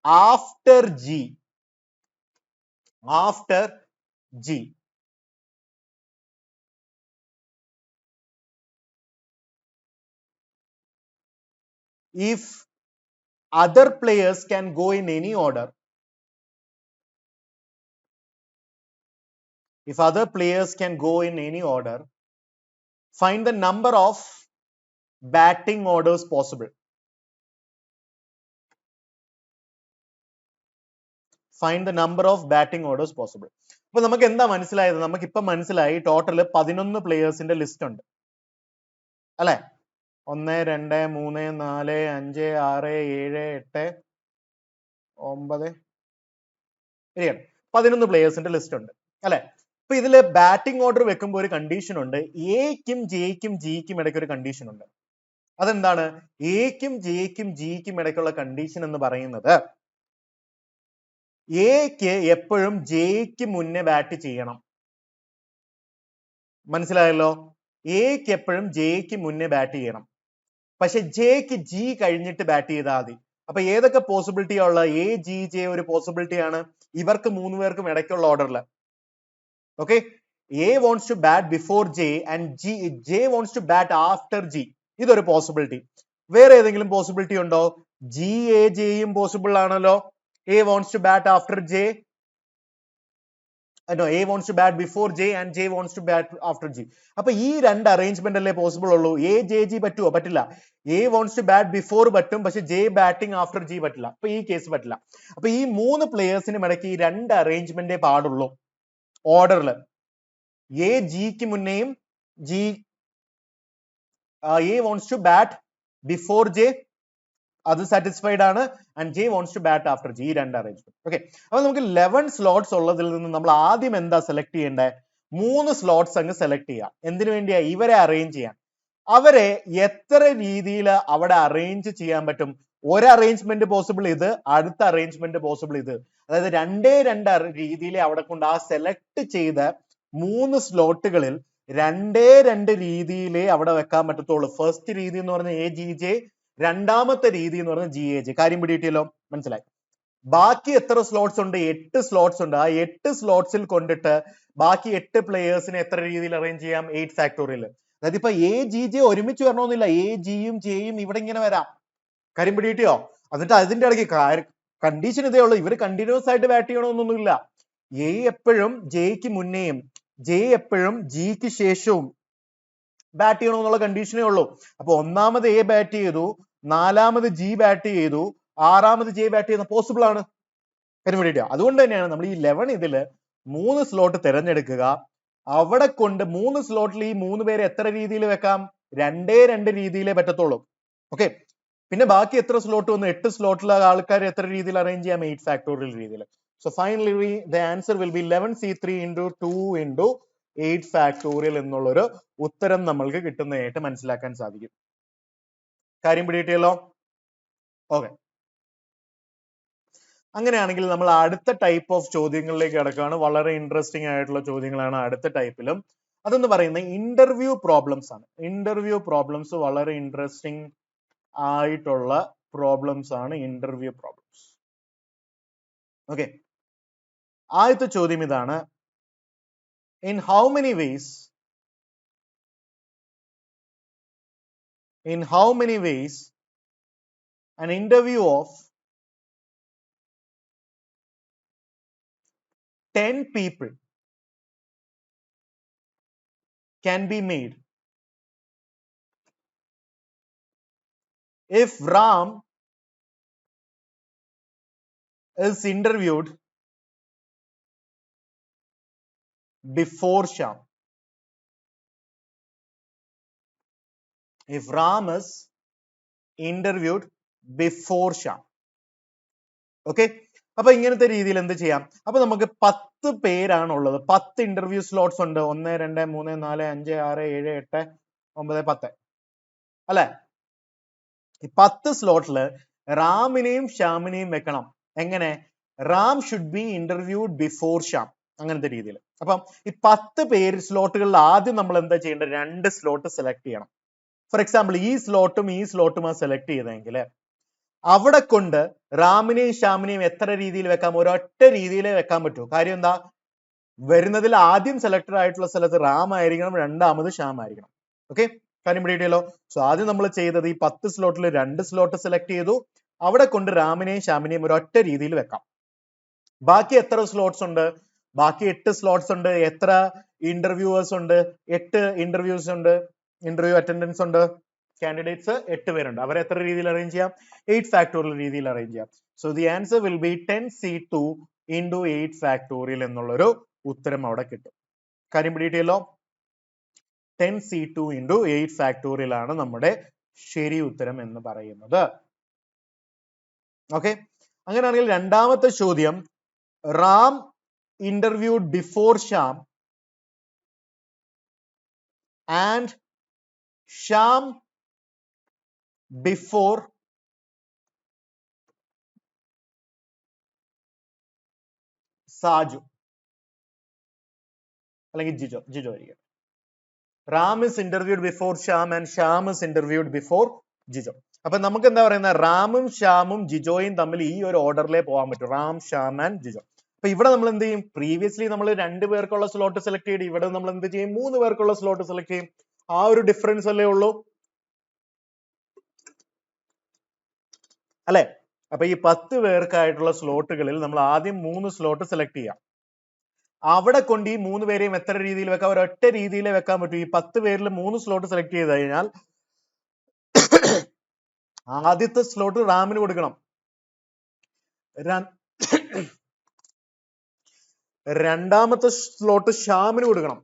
after G, if other players can go in any order, find the number of batting orders possible. അപ്പൊ നമുക്ക് എന്താ മനസ്സിലായത്? നമുക്കിപ്പൊ മനസ്സിലായി total 11 പ്ലേയേഴ്സിന്റെ list ഉണ്ട് അല്ലെ? 1 2 3 4 5 6 7 8 9 ശരിയാണ് 11 പ്ലേയേഴ്സിന്റെ list ഉണ്ട് അല്ലെ? അപ്പൊ ഇതില് ബാറ്റിംഗ് ഓർഡർ വെക്കുമ്പോൾ ഒരു കണ്ടീഷൻ ഉണ്ട്. എക്കും ജെക്കും ജിക്കും ഇടയ്ക്ക് ഒരു കണ്ടീഷൻ ഉണ്ട്. അതെന്താണ്? എക്കും ജെക്കും ജിക്കും ഇടയ്ക്കുള്ള കണ്ടീഷൻ എന്ന് പറയുന്നത് എക്ക് എപ്പോഴും ജെക്ക് മുന്നേ ബാറ്റ് ചെയ്യണം. മനസ്സിലായല്ലോ? എക്ക് എപ്പോഴും ജെക്ക് മുന്നേ ബാറ്റ് ചെയ്യണം. പക്ഷെ ജെക്ക് ജി കഴിഞ്ഞിട്ട് ബാറ്റ് ചെയ്താൽ മതി. അപ്പൊ ഏതൊക്കെ പോസിബിലിറ്റി ഉള്ള? എ ജി ജെ ഒരു പോസിബിലിറ്റി ആണ് ഇവർക്ക് 3 പേർക്കും ഇടയ്ക്കുള്ള ഓർഡറിൽ. Okay, A wants to bat before J and J wants to bat after G. ഇതൊരു പോസിബിലിറ്റി. വേറെ ഏതെങ്കിലും പോസിബിലിറ്റി ഉണ്ടോ? ജി എ ജെയും പോസിബിൾ ആണല്ലോ. A wants to bat after J, no, A wants to bat before J and J wants to bat after G. അപ്പൊ ഈ രണ്ട് arrangement അല്ലേ പോസിബിൾ ഉള്ളൂ. എ ജെ ജി പറ്റുമോ? പറ്റില്ല. A wants to bat before പറ്റും, പക്ഷെ ജെ ബാറ്റിംഗ് ആഫ്റ്റർ ജി പറ്റില്ല. അപ്പൊ ഈ കേസ് പറ്റില്ല. അപ്പൊ ഈ 3 പ്ലേയേഴ്സിനും ഇടയ്ക്ക് ഈ രണ്ട് അറേഞ്ച്മെന്റേ പാടുള്ളൂ ഓർഡറിൽ. എ ജിക്ക് മുന്നേയും G A wants to bat before J, അത് സാറ്റിസ്ഫൈഡ് ആണ്, and J wants to bat after G. ഈ രണ്ട് അറേഞ്ച്മെന്റ്. ഓക്കെ, അപ്പൊ നമുക്ക് 11 സ്ലോട്ട്സ് ഉള്ളതിൽ നിന്ന് നമ്മൾ ആദ്യം എന്താ സെലക്ട് ചെയ്യേണ്ടത്? 3 സ്ലോട്ട്സ് അങ്ങ് സെലക്ട് ചെയ്യാം. എന്തിനു വേണ്ടിയാ? ഇവരെ അറേഞ്ച് ചെയ്യാൻ. അവരെ എത്ര രീതിയിൽ അവിടെ അറേഞ്ച് ചെയ്യാൻ പറ്റും? ഒരു അറേഞ്ച്മെന്റ് പോസിബിൾ ഇത്, അടുത്ത അറേഞ്ച്മെന്റ് പോസിബിൾ ഇത്. അതായത് രണ്ടേ രണ്ട് രീതിയിൽ അവിടെ കൊണ്ട് ആ സെലക്ട് ചെയ്ത 3 സ്ലോട്ടുകളിൽ രണ്ടേ രണ്ട് രീതിയിലേ അവിടെ വെക്കാൻ പറ്റത്തുള്ളൂ. ഫസ്റ്റ് രീതി എന്ന് പറഞ്ഞ എ ജി ജെ, രണ്ടാമത്തെ രീതി എന്ന് പറഞ്ഞ ജി എ ജെ. കാര്യം പിടിയിട്ടില്ലോ? മനസ്സിലായി? ബാക്കി എത്ര സ്ലോട്ട്സ് ഉണ്ട്? 8 സ്ലോട്ട്സ് ഉണ്ട്. ആ 8 സ്ലോട്ട്സിൽ കൊണ്ടിട്ട് ബാക്കി 8 പ്ലേയേഴ്സിനെ എത്ര രീതിയിൽ അറേഞ്ച് ചെയ്യാം? 8 ഫാക്ടോറിയൽ. അതായത് ഇപ്പൊ എ ജി ജെ ഒരുമിച്ച് വരണമെന്നില്ല. എ ജിയും ജെയും ഇവിടെ ഇങ്ങനെ വരാം. കാര്യം പിടിയിട്ടിയോ? എന്നിട്ട് അതിന്റെ ഇടയ്ക്ക് കണ്ടീഷൻ ഇതേ ഉള്ളൂ, ഇവർ കണ്ടിന്യൂസ് ആയിട്ട് ബാറ്റ് ചെയ്യണമെന്നൊന്നുമില്ല. എ എപ്പോഴും ജെക്ക് മുന്നേയും ജെ എപ്പോഴും ജിക്ക് ശേഷവും ബാറ്റ് ചെയ്യണമെന്നുള്ള കണ്ടീഷനേ ഉള്ളൂ. അപ്പൊ ഒന്നാമത് എ ബാറ്റ് ചെയ്തു, നാലാമത് ജി ബാറ്റ് ചെയ്തു, ആറാമത് ജെ ബാറ്റ് ചെയ്യുന്ന പോസിബിൾ ആണ്. കാര്യം പിടിയിട്ടോ? അതുകൊണ്ട് തന്നെയാണ് നമ്മൾ ഈ 11 ഇതില് 3 സ്ലോട്ട് തിരഞ്ഞെടുക്കുക. അവിടെ കൊണ്ട് 3 സ്ലോട്ടിൽ ഈ 3 പേരെ എത്ര രീതിയിൽ വെക്കാം? രണ്ടേ രണ്ട് രീതിയിലേ പറ്റത്തുള്ളൂ. ഓക്കെ, പിന്നെ ബാക്കി എത്ര സ്ലോട്ട് വന്നു? 8 സ്ലോട്ടിലെ ആൾക്കാർ എത്ര രീതിയിൽ അറേഞ്ച് ചെയ്യാം? 8 ഫാക്ടോറിയൽ രീതിയിൽ. So finally the answer will be 11C3 into 2 into 8 factorial എന്നുള്ളൊരു ഉത്തരം നമ്മൾക്ക് കിട്ടുന്നതായിട്ട് മനസ്സിലാക്കാൻ സാധിക്കും. കാര്യം പിടിയിട്ടിയല്ലോ? ഓക്കെ, അങ്ങനെയാണെങ്കിൽ നമ്മൾ അടുത്ത ടൈപ്പ് ഓഫ് ചോദ്യങ്ങളിലേക്ക് കിടക്കുകയാണ്. വളരെ ഇൻട്രസ്റ്റിംഗ് ആയിട്ടുള്ള ചോദ്യങ്ങളാണ് അടുത്ത ടൈപ്പിലും. അതെന്ന് പറയുന്നത് ഇന്റർവ്യൂ പ്രോബ്ലംസ് ആണ്. ഇന്റർവ്യൂ പ്രോബ്ലംസ് വളരെ ഇൻട്രസ്റ്റിംഗ് ആയിട്ടുള്ള പ്രോബ്ലംസ് ആണ് ഇന്റർവ്യൂ പ്രോബ്ലംസ്. ഓക്കെ, ആദ്യത്തെ ചോദ്യം ഇതാണ്. In how many ways an interview of 10 people can be made if Ram is interviewed before Shyam? If Ram is interviewed before Shyam. Okay, അപ്പൊ ഇങ്ങനത്തെ രീതിയിൽ എന്ത് ചെയ്യാം? അപ്പൊ നമുക്ക് 10 പേരാണുള്ളത്. 10 ഇന്റർവ്യൂ സ്ലോട്ട്സ് ഉണ്ട്. 1 2 3 4 5 6 7 8 9 10 അല്ലെ? ഈ 10 സ്ലോട്ടില് റാമിനെയും ശ്യാമിനെയും വെക്കണം. എങ്ങനെ? Ram should be interviewed before Shyam, അങ്ങനത്തെ രീതിയിൽ. അപ്പം ഈ 10 പേര് സ്ലോട്ടുകളിൽ ആദ്യം നമ്മൾ എന്താ ചെയ്യേണ്ടത്? 2 സ്ലോട്ട് സെലക്ട് ചെയ്യണം. ഫോർ എക്സാമ്പിൾ ഈ സ്ലോട്ടും സെലക്ട് ചെയ്തെങ്കിൽ അവിടെ കൊണ്ട് റാമിനെയും ശ്യാമിനെയും എത്ര രീതിയിൽ വെക്കാം? ഒരൊറ്റ രീതിയിലേ വെക്കാൻ പറ്റൂ. കാര്യം എന്താ? വരുന്നതിൽ ആദ്യം സെലക്ടഡ് ആയിട്ടുള്ള സ്ഥലത്ത് റാം ആയിരിക്കണം, രണ്ടാമത് ശ്യാം ആയിരിക്കണം. ഓക്കെ, കാര്യം പിടിയിട്ടല്ലോ? സോ ആദ്യം നമ്മൾ ചെയ്തത് ഈ 10 സ്ലോട്ടിൽ 2 സ്ലോട്ട് സെലക്ട് ചെയ്തു. അവിടെ കൊണ്ട് റാമിനെയും ശ്യാമിനെയും ഒരൊറ്റ രീതിയിൽ വെക്കാം. ബാക്കി എത്ര സ്ലോട്ട്സ് ഉണ്ട്? ബാക്കി 8 സ്ലോട്ട്സ് ഉണ്ട്. എത്ര ഇന്റർവ്യൂവേഴ്സ് ഉണ്ട്? 8 ഇന്റർവ്യൂസ് ഉണ്ട്. ഇന്റർവ്യൂ അറ്റൻഡൻസ് ഉണ്ട്. കാൻഡിഡേറ്റ്സ് 8 പേരുണ്ട്. അവരെ എത്ര രീതിയിൽ അറേഞ്ച് ചെയ്യാം? 8 ഫാക്ടോറിയൽ രീതിയിൽ അറേഞ്ച് ചെയ്യാം. So the answer will be 10C2 into 8 factorial എന്നുള്ളൊരു ഉത്തരം അവിടെ കിട്ടും. കാര്യം പിടിയിട്ടിയല്ലോ. 10c2 into 8 ഫാക്ടോറിയൽ ആണ് നമ്മുടെ ശരി ഉത്തരം എന്ന് പറയുന്നത്. ഓക്കെ, അങ്ങനെയാണെങ്കിൽ രണ്ടാമത്തെ ചോദ്യം, Ram interviewed before Shyam and Shyam before Saju അല്ലെങ്കിൽ ജിജോ ആയിരിക്കും. Ram is interviewed before Shyam and Shyam is interviewed before Jijo. അപ്പൊ നമുക്ക് എന്താ പറയുന്നത്, റാമും ശ്യാമും ജിജോയും തമ്മിൽ ഈ ഒരു ഓർഡറിലേ പോകാൻ പറ്റും, റാം, ശ്യാം ആൻഡ് ജിജോ. അപ്പൊ ഇവിടെ നമ്മൾ എന്ത് ചെയ്യും, പ്രീവിയസ്ലി നമ്മൾ 2 പേർക്കുള്ള സ്ലോട്ട് സെലക്ട് ചെയ്ത്, ഇവിടെ നമ്മൾ എന്ത് ചെയ്യും, 3 പേർക്കുള്ള സ്ലോട്ട് സെലക്ട് ചെയ്യും. ആ ഒരു ഡിഫറൻസ് അല്ലേ ഉള്ളൂ, അല്ലെ? അപ്പൊ ഈ 10 പേർക്കായിട്ടുള്ള സ്ലോട്ടുകളിൽ നമ്മൾ ആദ്യം 3 സ്ലോട്ട് സെലക്ട് ചെയ്യാം. അവിടെ കൊണ്ട് ഈ 3 പേരെയും എത്ര രീതിയിൽ വെക്കാം, ഒരൊറ്റ രീതിയിലേ വെക്കാൻ പറ്റും. ഈ 10 പേരിൽ 3 സ്ലോട്ട് സെലക്ട് ചെയ്ത് കഴിഞ്ഞാൽ ആദ്യത്തെ സ്ലോട്ട് റാമിന് കൊടുക്കണം, രണ്ടാമത്തെ സ്ലോട്ട് ശ്യാമിന് കൊടുക്കണം,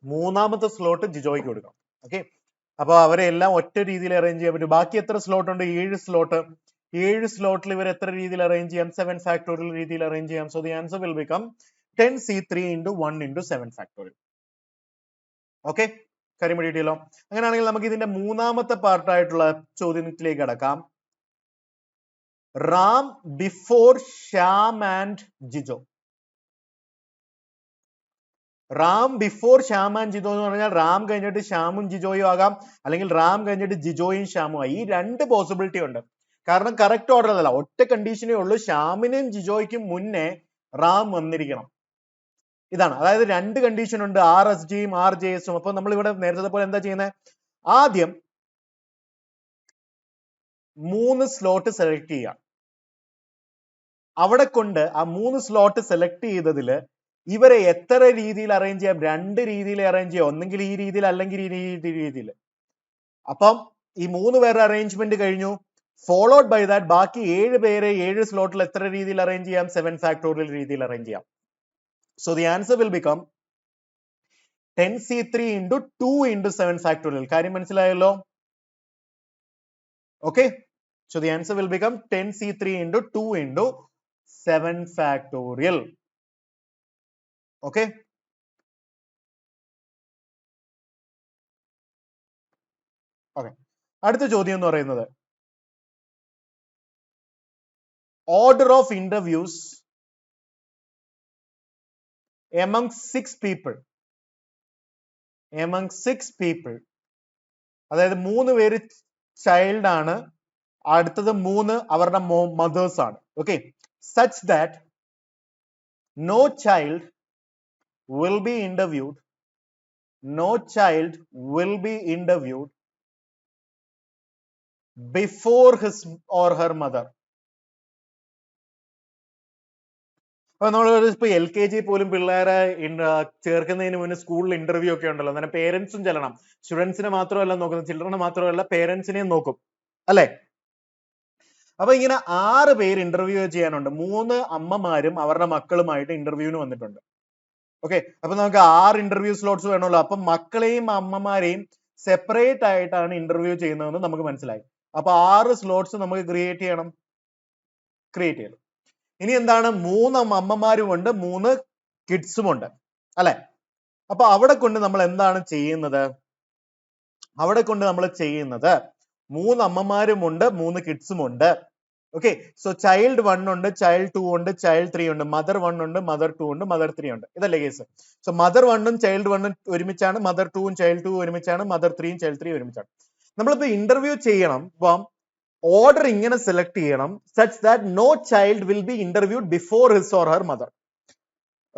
മൂന്നാമത്തെ സ്ലോട്ട് ജിജോയ്ക്ക് കൊടുക്കണം. ഓക്കെ, അപ്പൊ അവരെ എല്ലാം ഒറ്റ രീതിയിൽ അറേഞ്ച് ചെയ്യാൻ പറ്റും. ബാക്കി എത്ര സ്ലോട്ട് ഉണ്ട്, 7 സ്ലോട്ട്. 7 സ്ലോട്ടിൽ ഇവർ എത്ര രീതിയിൽ അറേഞ്ച് ചെയ്യാം, 7 ഫാക്ടോറിയൽ രീതിയിൽ അറേഞ്ച് ചെയ്യാം. So the answer will become 10c3 into 1 into 7 factorial. Okay, കാര്യം പിടിയിട്ടില്ലോ. അങ്ങനെയാണെങ്കിൽ നമുക്ക് ഇതിന്റെ മൂന്നാമത്തെ പാർട്ടായിട്ടുള്ള ചോദ്യത്തിലേക്ക് കടക്കാം. Ram before Shyam and Jijo. Ram before Shyam and Jijo എന്ന് പറഞ്ഞാൽ റാം കഴിഞ്ഞിട്ട് ശ്യാമും ജിജോയും ആകാം, അല്ലെങ്കിൽ റാം കഴിഞ്ഞിട്ട് ജിജോയും ശ്യാമും ആയി. ഈ 2 പോസിബിലിറ്റി ഉണ്ട്. കാരണം കറക്റ്റ് ഓർഡർ അല്ല, ഒറ്റ കണ്ടീഷനേ ഉള്ളൂ, ശ്യാമിനും ജിജോയ്ക്കും മുന്നേ റാം വന്നിരിക്കണം. ഇതാണ്, അതായത് 2 കണ്ടീഷൻ ഉണ്ട്, RSGയും RJSും. അപ്പൊ നമ്മൾ ഇവിടെ നേരത്തെ പോലെ എന്താ ചെയ്യുന്നത്, ആദ്യം 3 സ്ലോട്ട് സെലക്ട് ചെയ്യാം. അവിടെ കൊണ്ട് ആ 3 സ്ലോട്ട് സെലക്ട് ചെയ്തതില് ഇവരെ എത്ര രീതിയിൽ അറേഞ്ച് ചെയ്യാം, 2 രീതിയിൽ അറേഞ്ച് ചെയ്യാം, ഒന്നെങ്കിൽ ഈ രീതിയിൽ അല്ലെങ്കിൽ ഈ രീതിയിൽ. അപ്പം ഈ 3 പേരുടെ അറേഞ്ച്മെന്റ് കഴിഞ്ഞു. ഫോളോഡ് ബൈ ദാറ്റ് ബാക്കി 7 പേരെ 7 സ്ലോട്ടിൽ എത്ര രീതിയിൽ അറേഞ്ച് ചെയ്യാം, 7 ഫാക്ടോറിയൽ രീതിയിൽ അറേഞ്ച് ചെയ്യാം. So the answer will become 10c3 into 2 into 7 factorial. കാര്യം മനസ്സിലായല്ലോ? Okay, so the answer will become 10c3 into 2 into 7 factorial. Okay, okay. അടുത്ത ചോദ്യം എന്ന് പറയുന്നത്, order of interviews among 6 people. among 6 people, അതായത് 3 പേര് ചൈൽഡ് ആണ്, അടുത്തത് 3 അവരുടെ മദേഴ്സ് ആണ്. Okay, such that no child will be interviewed, no child will be interviewed before his or her mother. അപ്പൊ നമ്മൾ ഇപ്പൊ LKG പോലും പിള്ളേരെ ചേർക്കുന്നതിന് മുന്നേ സ്കൂളിൽ ഇന്റർവ്യൂ ഒക്കെ ഉണ്ടല്ലോ, അങ്ങനെ പേരൻസും ചെല്ലണം. സ്റ്റുഡൻസിനെ മാത്രമല്ല നോക്കുന്നത്, ചിൽഡ്രനെ മാത്രമല്ല പേരൻസിനെയും നോക്കും, അല്ലെ? അപ്പൊ ഇങ്ങനെ 6 പേര് ഇന്റർവ്യൂ ചെയ്യാനുണ്ട്. 3 അമ്മമാരും അവരുടെ മക്കളുമായിട്ട് ഇന്റർവ്യൂവിന് വന്നിട്ടുണ്ട്. ഓക്കെ, അപ്പൊ നമുക്ക് 6 ഇന്റർവ്യൂ സ്ലോട്ട്സ് വേണമല്ലോ. അപ്പൊ മക്കളെയും അമ്മമാരെയും സെപ്പറേറ്റ് ആയിട്ടാണ് ഇന്റർവ്യൂ ചെയ്യുന്നതെന്ന് നമുക്ക് മനസ്സിലായി. അപ്പൊ 6 സ്ലോട്ട്സ് നമുക്ക് ക്രിയേറ്റ് ചെയ്യണം. ഇനി എന്താണ്, 3 അമ്മമാരും ഉണ്ട്, 3 കിഡ്സും ഉണ്ട്, അല്ലെ? അപ്പൊ അവിടെ കൊണ്ട് നമ്മൾ എന്താണ് ചെയ്യുന്നത്, 3 അമ്മമാരും ഉണ്ട്, 3 കിഡ്സും ഉണ്ട്. ഓക്കെ, സോ ചൈൽഡ് 1 ഉണ്ട്, ചൈൽഡ് 2 ഉണ്ട്, ചൈൽഡ് 3 ഉണ്ട്, മദർ 1 ഉണ്ട്, മദർ 2 ഉണ്ട്, മദർ 3 ഉണ്ട്. ഇതല്ലേ കേസ്? സോ മദർ 1ഉം ചൈൽഡ് 1ഉം ഒരുമിച്ചാണ്, മദർ 2ഉം ചൈൽഡ് 2 ഒരുമിച്ചാണ്, മദർ 3ഉം ചൈൽഡ് 3 ഒരുമിച്ചാണ്. നമ്മളിപ്പോ ഇന്റർവ്യൂ ചെയ്യണം, അപ്പം ഓർഡർ ഇങ്ങനെ സെലക്ട് ചെയ്യണം, such that no child will be interviewed before his or her mother.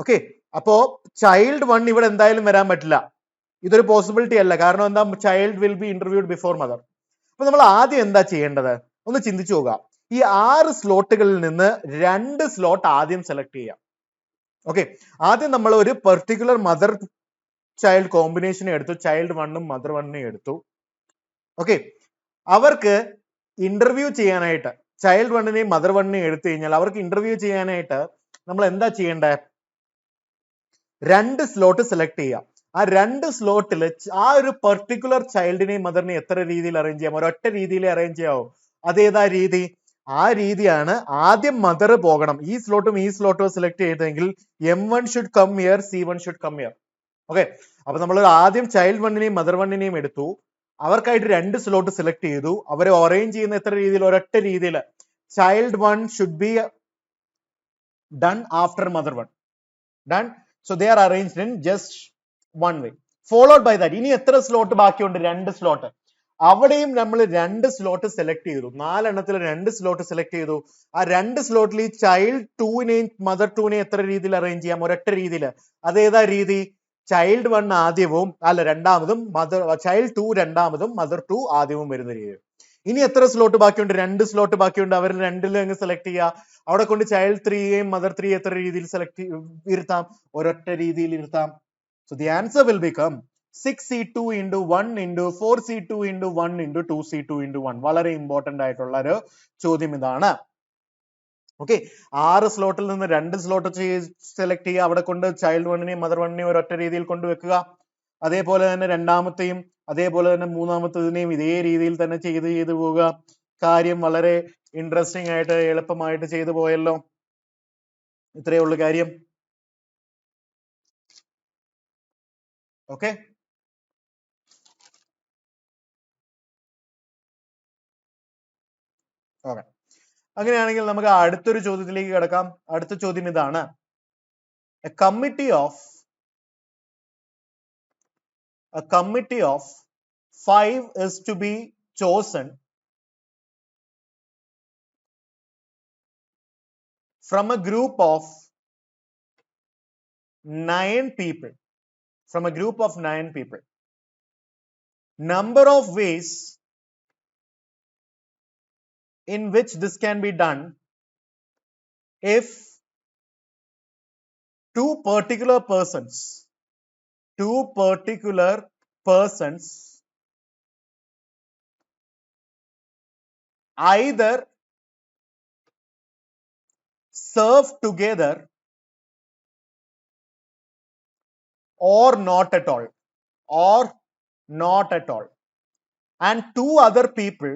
Okay, അപ്പോ ചൈൽഡ് 1 ഇവിടെ എന്തായാലും വരാൻ പറ്റില്ല, ഇതൊരു പോസിബിലിറ്റി അല്ല. കാരണം എന്താ, child will be interviewed before mother. അപ്പൊ നമ്മൾ ആദ്യം എന്താ ചെയ്യേണ്ടത്, ഒന്ന് ചിന്തിച്ചു നോക്കുക. ഈ 6 സ്ലോട്ടുകളിൽ നിന്ന് 2 സ്ലോട്ട് ആദ്യം സെലക്ട് ചെയ്യാം. ഓക്കെ, ആദ്യം നമ്മൾ ഒരു പെർട്ടിക്കുലർ മദർ ചൈൽഡ് കോമ്പിനേഷനെ എടുത്തു, ചൈൽഡ് 1ഉം മദർ 1നെയും എടുത്തു. ഓക്കെ, അവർക്ക് ഇന്റർവ്യൂ ചെയ്യാനായിട്ട് ചൈൽഡ് വണ്ണിനെയും മദർ വണ്ണിനെയും എടുത്തു കഴിഞ്ഞാൽ അവർക്ക് ഇന്റർവ്യൂ ചെയ്യാനായിട്ട് നമ്മൾ എന്താ ചെയ്യേണ്ടത്? 2 സ്ലോട്ട് സെലക്ട് ചെയ്യാം. ആ 2 സ്ലോട്ടിൽ ആ ഒരു പെർട്ടിക്കുലർ ചൈൽഡിനെയും മദറിനെയും എത്ര രീതിയിൽ അറേഞ്ച് ചെയ്യാം? ഒരൊറ്റ രീതിയിൽ അറേഞ്ച് ചെയ്യാവോ? അതേതാ രീതി? ആ രീതിയാണ് ആദ്യം മദർ പോകണം, ഈ സ്ലോട്ടും സെലക്ട് ചെയ്തെങ്കിൽ M1 should come here, C1 should come here. Okay, അപ്പൊ നമ്മൾ ആദ്യം ചൈൽഡ് വണ്ണിനെയും മദർ വണ്ണിനെയും എടുത്തു, അവർക്കായിട്ട് 2 സ്ലോട്ട് സെലക്ട് ചെയ്തു, അവരെ അറേഞ്ച് ചെയ്യുന്ന എത്ര രീതിയിൽ? ഒരൊറ്റ രീതിയിൽ. Child 1 should be done after mother 1. Done. So they are arranged in just one way. Followed by that, ഇനി എത്ര സ്ലോട്ട് ബാക്കിയുണ്ട്? 2 സ്ലോട്ട്. അവിടെയും നമ്മൾ 2 സ്ലോട്ട് സെലക്ട് ചെയ്തു. 4 എണ്ണത്തിൽ 2 സ്ലോട്ട് സെലക്ട് ചെയ്തു. ആ 2 സ്ലോട്ടിൽ ഈ ചൈൽഡ് 2നെയും മദർ 2നെയും എത്ര രീതിയിൽ അറേഞ്ച് ചെയ്യാം? ഒരൊറ്റ രീതിയിൽ. അതേതാ രീതി? ചൈൽഡ് 1 ആദ്യവും രണ്ടാമതും, ചൈൽഡ് 2 രണ്ടാമതും, മദർ 2 ആദ്യവും വരുന്ന രീതി. ഇനി എത്ര സ്ലോട്ട് ബാക്കിയുണ്ട്? 2 സ്ലോട്ട് ബാക്കിയുണ്ട്. അവർ 2ൽ അങ്ങ് സെലക്ട് ചെയ്യുക. അവിടെ കൊണ്ട് ചൈൽഡ് 3യെയും മദർ 3 എത്ര രീതിയിൽ സെലക്ട് ഇരുത്താം? ഒരൊറ്റ രീതിയിൽ ഇരുത്താം. So the answer will become 6C2 into 1 into 4C2 into 1 into 2C2 into 1. വളരെ ഇമ്പോർട്ടന്റ് ആയിട്ടുള്ള ഒരു ചോദ്യം ഇതാണ്. ഓക്കെ, 6 സ്ലോട്ടിൽ നിന്ന് 2 സ്ലോട്ട് സെലക്ട് ചെയ്യുക. അവിടെ കൊണ്ട് ചൈൽഡ് 1നെയും മദർ 1നെയും ഒരൊറ്റ രീതിയിൽ കൊണ്ടുവെക്കുക. അതേപോലെ തന്നെ രണ്ടാമത്തെയും അതേപോലെ തന്നെ മൂന്നാമത്തതിനെയും ഇതേ രീതിയിൽ തന്നെ ചെയ്തു പോവുക. കാര്യം വളരെ ഇൻട്രസ്റ്റിംഗ് ആയിട്ട് എളുപ്പമായിട്ട് ചെയ്തു പോയല്ലോ. ഇത്രയേ ഉള്ളൂ കാര്യം. ഓക്കെ, ഓക്കെ, അങ്ങനെയാണെങ്കിൽ നമുക്ക് അടുത്തൊരു ചോദ്യത്തിലേക്ക് കിടക്കാം. അടുത്ത ചോദ്യം ഇതാണ്. A committee of 5 is to be chosen from a group of 9 people. From a group of 9 people. Number of ways in which this can be done if two particular persons either serve together or not at all, and two other people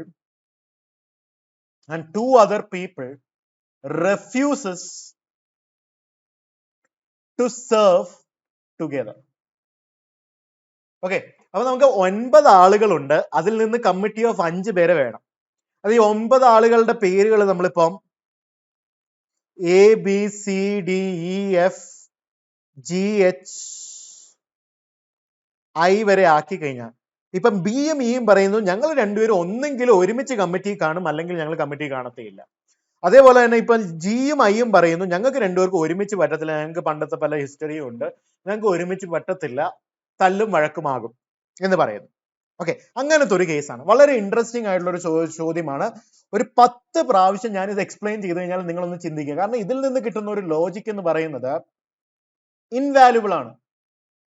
refuses to serve together. Okay, അപ്പൊ നമുക്ക് 9 ആളുകളുണ്ട്. അതിൽ നിന്ന് committee of 5 പേരെ വേണം. അത് ഈ 9 ആളുകളുടെ പേരുകൾ നമ്മളിപ്പം ABCDEFGHI വരെ ആക്കി കഴിഞ്ഞാൽ ഇപ്പം ബിയും ഇയും പറയുന്നു ഞങ്ങൾ രണ്ടുപേരും ഒന്നെങ്കിലും ഒരുമിച്ച് കമ്മിറ്റി കാണും, അല്ലെങ്കിൽ ഞങ്ങൾ കമ്മിറ്റി കാണത്തേയില്ല. അതേപോലെ തന്നെ ഇപ്പം ജിയും ഐയും പറയുന്നു ഞങ്ങൾക്ക് രണ്ടുപേർക്കും ഒരുമിച്ച് പറ്റത്തില്ല, ഞങ്ങൾക്ക് പണ്ടത്തെ പല ഹിസ്റ്ററിയും ഉണ്ട്, ഞങ്ങൾക്ക് ഒരുമിച്ച് പറ്റത്തില്ല, തല്ലും വഴക്കുമാകും എന്ന് പറയുന്നു. ഓക്കെ, അങ്ങനത്തെ ഒരു കേസാണ്. വളരെ ഇൻട്രസ്റ്റിംഗ് ആയിട്ടുള്ള ഒരു ചോദ്യമാണ്. ഒരു 10 പ്രാവശ്യം ഞാൻ ഇത് എക്സ്പ്ലെയിൻ ചെയ്ത് കഴിഞ്ഞാൽ നിങ്ങളൊന്ന് ചിന്തിക്കുക. കാരണം ഇതിൽ നിന്ന് കിട്ടുന്ന ഒരു ലോജിക് എന്ന് പറയുന്നത് ഇൻവാല്യുബിൾ ആണ്.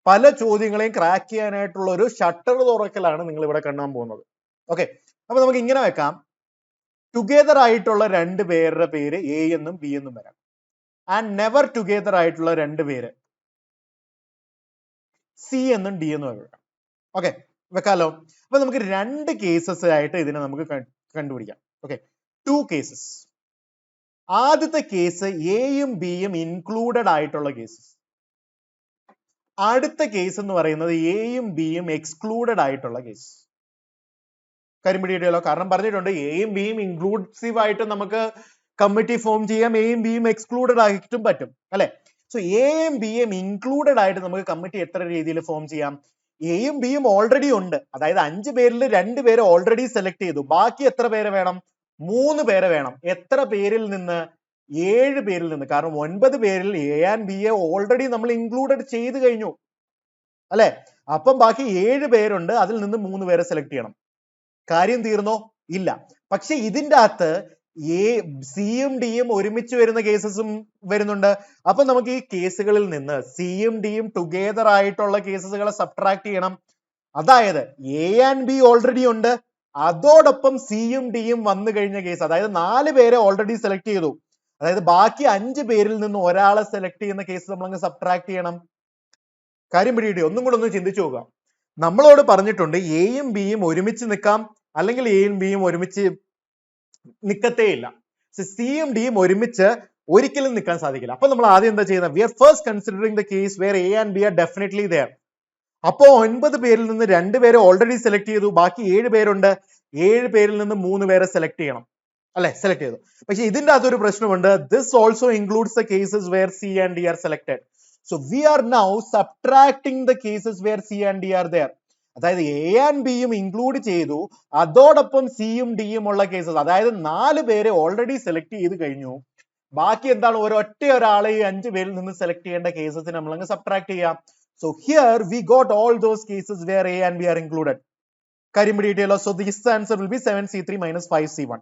പല ചോദ്യങ്ങളെയും ക്രാക്ക് ചെയ്യാനായിട്ടുള്ള ഒരു ഷട്ടർ തുറക്കലാണ് നിങ്ങൾ ഇവിടെ കാണാൻ പോകുന്നത്. ഓക്കെ, അപ്പൊ നമുക്ക് ഇങ്ങനെ വെക്കാം. ടുഗെദർ ആയിട്ടുള്ള 2 പേരുടെ പേര് എ എന്നും ബി എന്നും വരാം. ആൻഡ് നെവർ ടുഗെദർ ആയിട്ടുള്ള 2 പേര് സി എന്നും ഡി എന്നും വരാം. ഓക്കെ, വെക്കാലോ. അപ്പൊ നമുക്ക് 2 കേസസ് ആയിട്ട് ഇതിനെ നമുക്ക് കണ്ടുപിടിക്കാം. Okay, 2 cases. ആദ്യത്തെ കേസ് എയും ബിയും ഇൻക്ലൂഡഡ് ആയിട്ടുള്ള കേസസ്. അടുത്ത കേസ് എന്ന് പറയുന്നത് എയും ബിയും എക്സ്ക്ലൂഡഡ് ആയിട്ടുള്ള കേസ്. കാര്യം പിടിയിട്ടല്ലോ, കാരണം പറഞ്ഞിട്ടുണ്ട് എയും ബിയും ഇൻക്ലൂസീവ് ആയിട്ട് നമുക്ക് കമ്മിറ്റി ഫോം ചെയ്യാം, എയും ബിയും എക്സ്ക്ലൂഡഡ് ആയിട്ടും പറ്റും അല്ലെ. സോ എയും ബിയും ഇൻക്ലൂഡഡ് ആയിട്ട് നമുക്ക് കമ്മിറ്റി എത്ര രീതിയിൽ ഫോം ചെയ്യാം? എയും ബിയും ഓൾറെഡി ഉണ്ട്, അതായത് 5 പേരിൽ 2 പേരെ ഓൾറെഡി സെലക്ട് ചെയ്തു. ബാക്കി എത്ര പേരെ വേണം? 3 പേരെ വേണം. എത്ര പേരിൽ നിന്ന്? 7 പേരിൽ നിന്ന്. കാരണം 9 പേരിൽ A and B A already നമ്മൾ ഇൻക്ലൂഡഡ് ചെയ്ത് കഴിഞ്ഞു അല്ലെ. അപ്പം ബാക്കി 7 പേരുണ്ട്, അതിൽ നിന്ന് 3 പേരെ സെലക്ട് ചെയ്യണം. കാര്യം തീർന്നോ? ഇല്ല. പക്ഷെ ഇതിൻ്റെ അകത്ത് സിയും ഡിയും ഒരുമിച്ച് വരുന്ന കേസസും വരുന്നുണ്ട്. അപ്പൊ നമുക്ക് ഈ കേസുകളിൽ നിന്ന് സിയും ഡിയും ടുഗെദർ ആയിട്ടുള്ള കേസുകളെ സബ്ട്രാക്ട് ചെയ്യണം. അതായത് എ ആൻഡ് ബി ഓൾറെഡി ഉണ്ട്, അതോടൊപ്പം സിയും ഡിയും വന്നു കഴിഞ്ഞ കേസ്, അതായത് 4 പേരെ ഓൾറെഡി സെലക്ട് ചെയ്തു, അതായത് ബാക്കി 5 പേരിൽ നിന്ന് ഒരാളെ സെലക്ട് ചെയ്യുന്ന കേസ് നമ്മൾ അങ്ങ് സബ്ട്രാക്ട് ചെയ്യണം. കാര്യം പിടികിട്ടി? ഒന്നും കൂടെ ഒന്ന് ചിന്തിച്ചു നോക്കുക. നമ്മളോട് പറഞ്ഞിട്ടുണ്ട് എയും ബിയും ഒരുമിച്ച് നിൽക്കാം, അല്ലെങ്കിൽ എയും ബിയും ഒരുമിച്ച് നിൽക്കത്തേ ഇല്ല. സിയും ഡിയും ഒരുമിച്ച് ഒരിക്കലും നിൽക്കാൻ സാധിക്കില്ല. അപ്പൊ നമ്മൾ ആദ്യം എന്താ ചെയ്യുന്നത്? We are first considering the case where A and B are definitely there. അപ്പോ 9 പേരിൽ നിന്ന് 2 പേരെ ഓൾറെഡി സെലക്ട് ചെയ്തു, ബാക്കി 7 പേരുണ്ട്. 7 പേരിൽ നിന്ന് 3 പേരെ സെലക്ട് ചെയ്യണം, അല്ലെ? സെലക്ട് ചെയ്തു. പക്ഷെ ഇതിന്റെ അകത്തൊരു പ്രശ്നമുണ്ട്. This also includes the cases where C and D are selected. So we are now subtracting the cases where C and D are there. അതായത് എ ആൻഡ് ബിയും ഇൻക്ലൂഡ് ചെയ്തു, അതോടൊപ്പം സിയും ഡിയും ഉള്ള കേസസ്, അതായത് 4 പേരെ ഓൾറെഡി സെലക്ട് ചെയ്ത് കഴിഞ്ഞു, ബാക്കി എന്താണ്? ഒരാളെ ഈ 5 പേരിൽ നിന്ന് സെലക്ട് ചെയ്യേണ്ട കേസസിന് നമ്മൾ അങ്ങ് സബ്ട്രാക്ട് ചെയ്യാം. So here we got all those cases where A and B are included. കാര്യം പിടികിട്ടിയല്ലോ? So this answer will be 7C3 minus 5C1.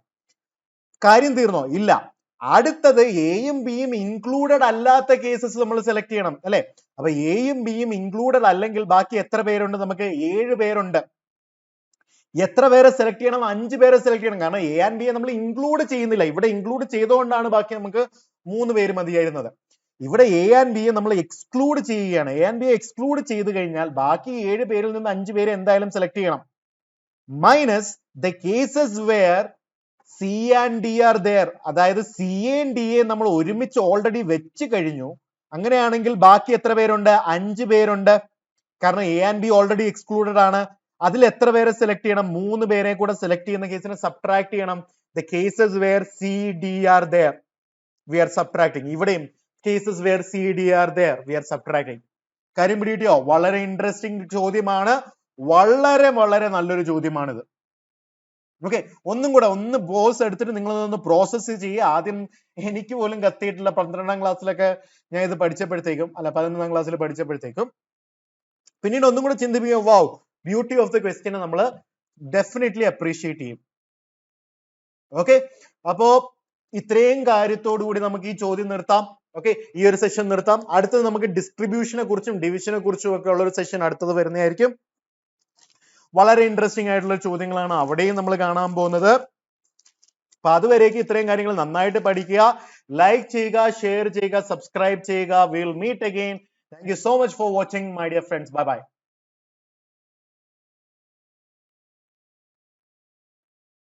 കാര്യം തീർന്നോ? ഇല്ല. അടുത്തത് എയും ബിയും ഇൻക്ലൂഡഡ് അല്ലാത്ത കേസസ് നമ്മൾ സെലക്ട് ചെയ്യണം, അല്ലെ? അപ്പൊ എയും ബിയും ഇൻക്ലൂഡഡ് അല്ലെങ്കിൽ ബാക്കി എത്ര പേരുണ്ട്? നമുക്ക് 7 പേരുണ്ട്. എത്ര പേരെ സെലക്ട് ചെയ്യണം? 5 പേരെ സെലക്ട് ചെയ്യണം. കാരണം എ ആൻഡ് ബിയെ നമ്മൾ ഇൻക്ലൂഡ് ചെയ്യുന്നില്ല. ഇവിടെ ഇൻക്ലൂഡ് ചെയ്തുകൊണ്ടാണ് ബാക്കി നമുക്ക് 3 പേര് മതിയായിരുന്നത്. ഇവിടെ എ ആൻഡ് ബിയെ നമ്മൾ എക്സ്ക്ലൂഡ് ചെയ്യുകയാണ്. എ ആൻഡ് ബിയെ എക്സ്ക്ലൂഡ് ചെയ്ത് കഴിഞ്ഞാൽ ബാക്കി 7 പേരിൽ നിന്ന് 5 പേരെ എന്തായാലും സെലക്ട് ചെയ്യണം. Minus the cases where C and D are there. അതായത് സി ആൻഡ് ഡി എ നമ്മൾ ഒരുമിച്ച് ഓൾറെഡി വെച്ച് കഴിഞ്ഞു. അങ്ങനെയാണെങ്കിൽ ബാക്കി എത്ര പേരുണ്ട്? 5 പേരുണ്ട്. കാരണം A and B already excluded ആണ്. അതിൽ എത്ര പേരെ സെലക്ട് ചെയ്യണം? 3 പേരെ കൂടെ സെലക്ട് ചെയ്യുന്ന കേസിനെ സബ്ട്രാക്ട് ചെയ്യണം. The cases where C D are there we are subtracting. ഇവിടെയും cases where C, D are there, we are subtracting. കാര്യം പിടികിട്ടിയോ? വളരെ ഇൻട്രസ്റ്റിംഗ് ചോദ്യമാണ്, വളരെ വളരെ നല്ലൊരു ചോദ്യമാണിത്. ഓക്കെ, ഒന്നും കൂടെ ഒന്ന് പോസ് എടുത്തിട്ട് നിങ്ങളൊന്ന് പ്രോസസ് ചെയ്യുക. ആദ്യം എനിക്ക് പോലും കത്തിയിട്ടില്ല. 12ാം ക്ലാസ്സിലൊക്കെ ഞാൻ ഇത് പഠിച്ചപ്പോഴത്തേക്കും, അല്ല 11ാം ക്ലാസ്സിൽ പഠിച്ചപ്പോഴത്തേക്കും പിന്നീട് ഒന്നും കൂടെ ചിന്തിപ്പിക്കുക. വാവ്, ബ്യൂട്ടി ഓഫ് ദ ക്വസ്റ്റ്യനെ നമ്മൾ ഡെഫിനറ്റ്ലി അപ്രീഷിയേറ്റ് ചെയ്യും. ഓക്കെ, അപ്പോ ഇത്രയും കാര്യത്തോടു കൂടി നമുക്ക് ഈ ചോദ്യം നിർത്താം. ഓക്കെ, ഈ ഒരു സെഷൻ നിർത്താം. അടുത്തത് നമുക്ക് ഡിസ്ട്രിബ്യൂഷനെ കുറിച്ചും ഡിവിഷനെ കുറിച്ചും ഒക്കെ ഉള്ള ഒരു സെഷൻ അടുത്തത് വരുന്നതായിരിക്കും. വളരെ ഇൻട്രസ്റ്റിംഗ് ആയിട്ടുള്ള ചോദ്യങ്ങളാണ് അവിടെയും നമ്മൾ കാണാൻ പോകുന്നത്. അപ്പൊ അതുവരേക്ക് ഇത്രയും കാര്യങ്ങൾ നന്നായിട്ട് പഠിക്കുക. ലൈക്ക് ചെയ്യുക, ഷെയർ ചെയ്യുക, സബ്സ്ക്രൈബ് ചെയ്യുക. Will meet again. Thank you so much for watching my dear friends. Bye by.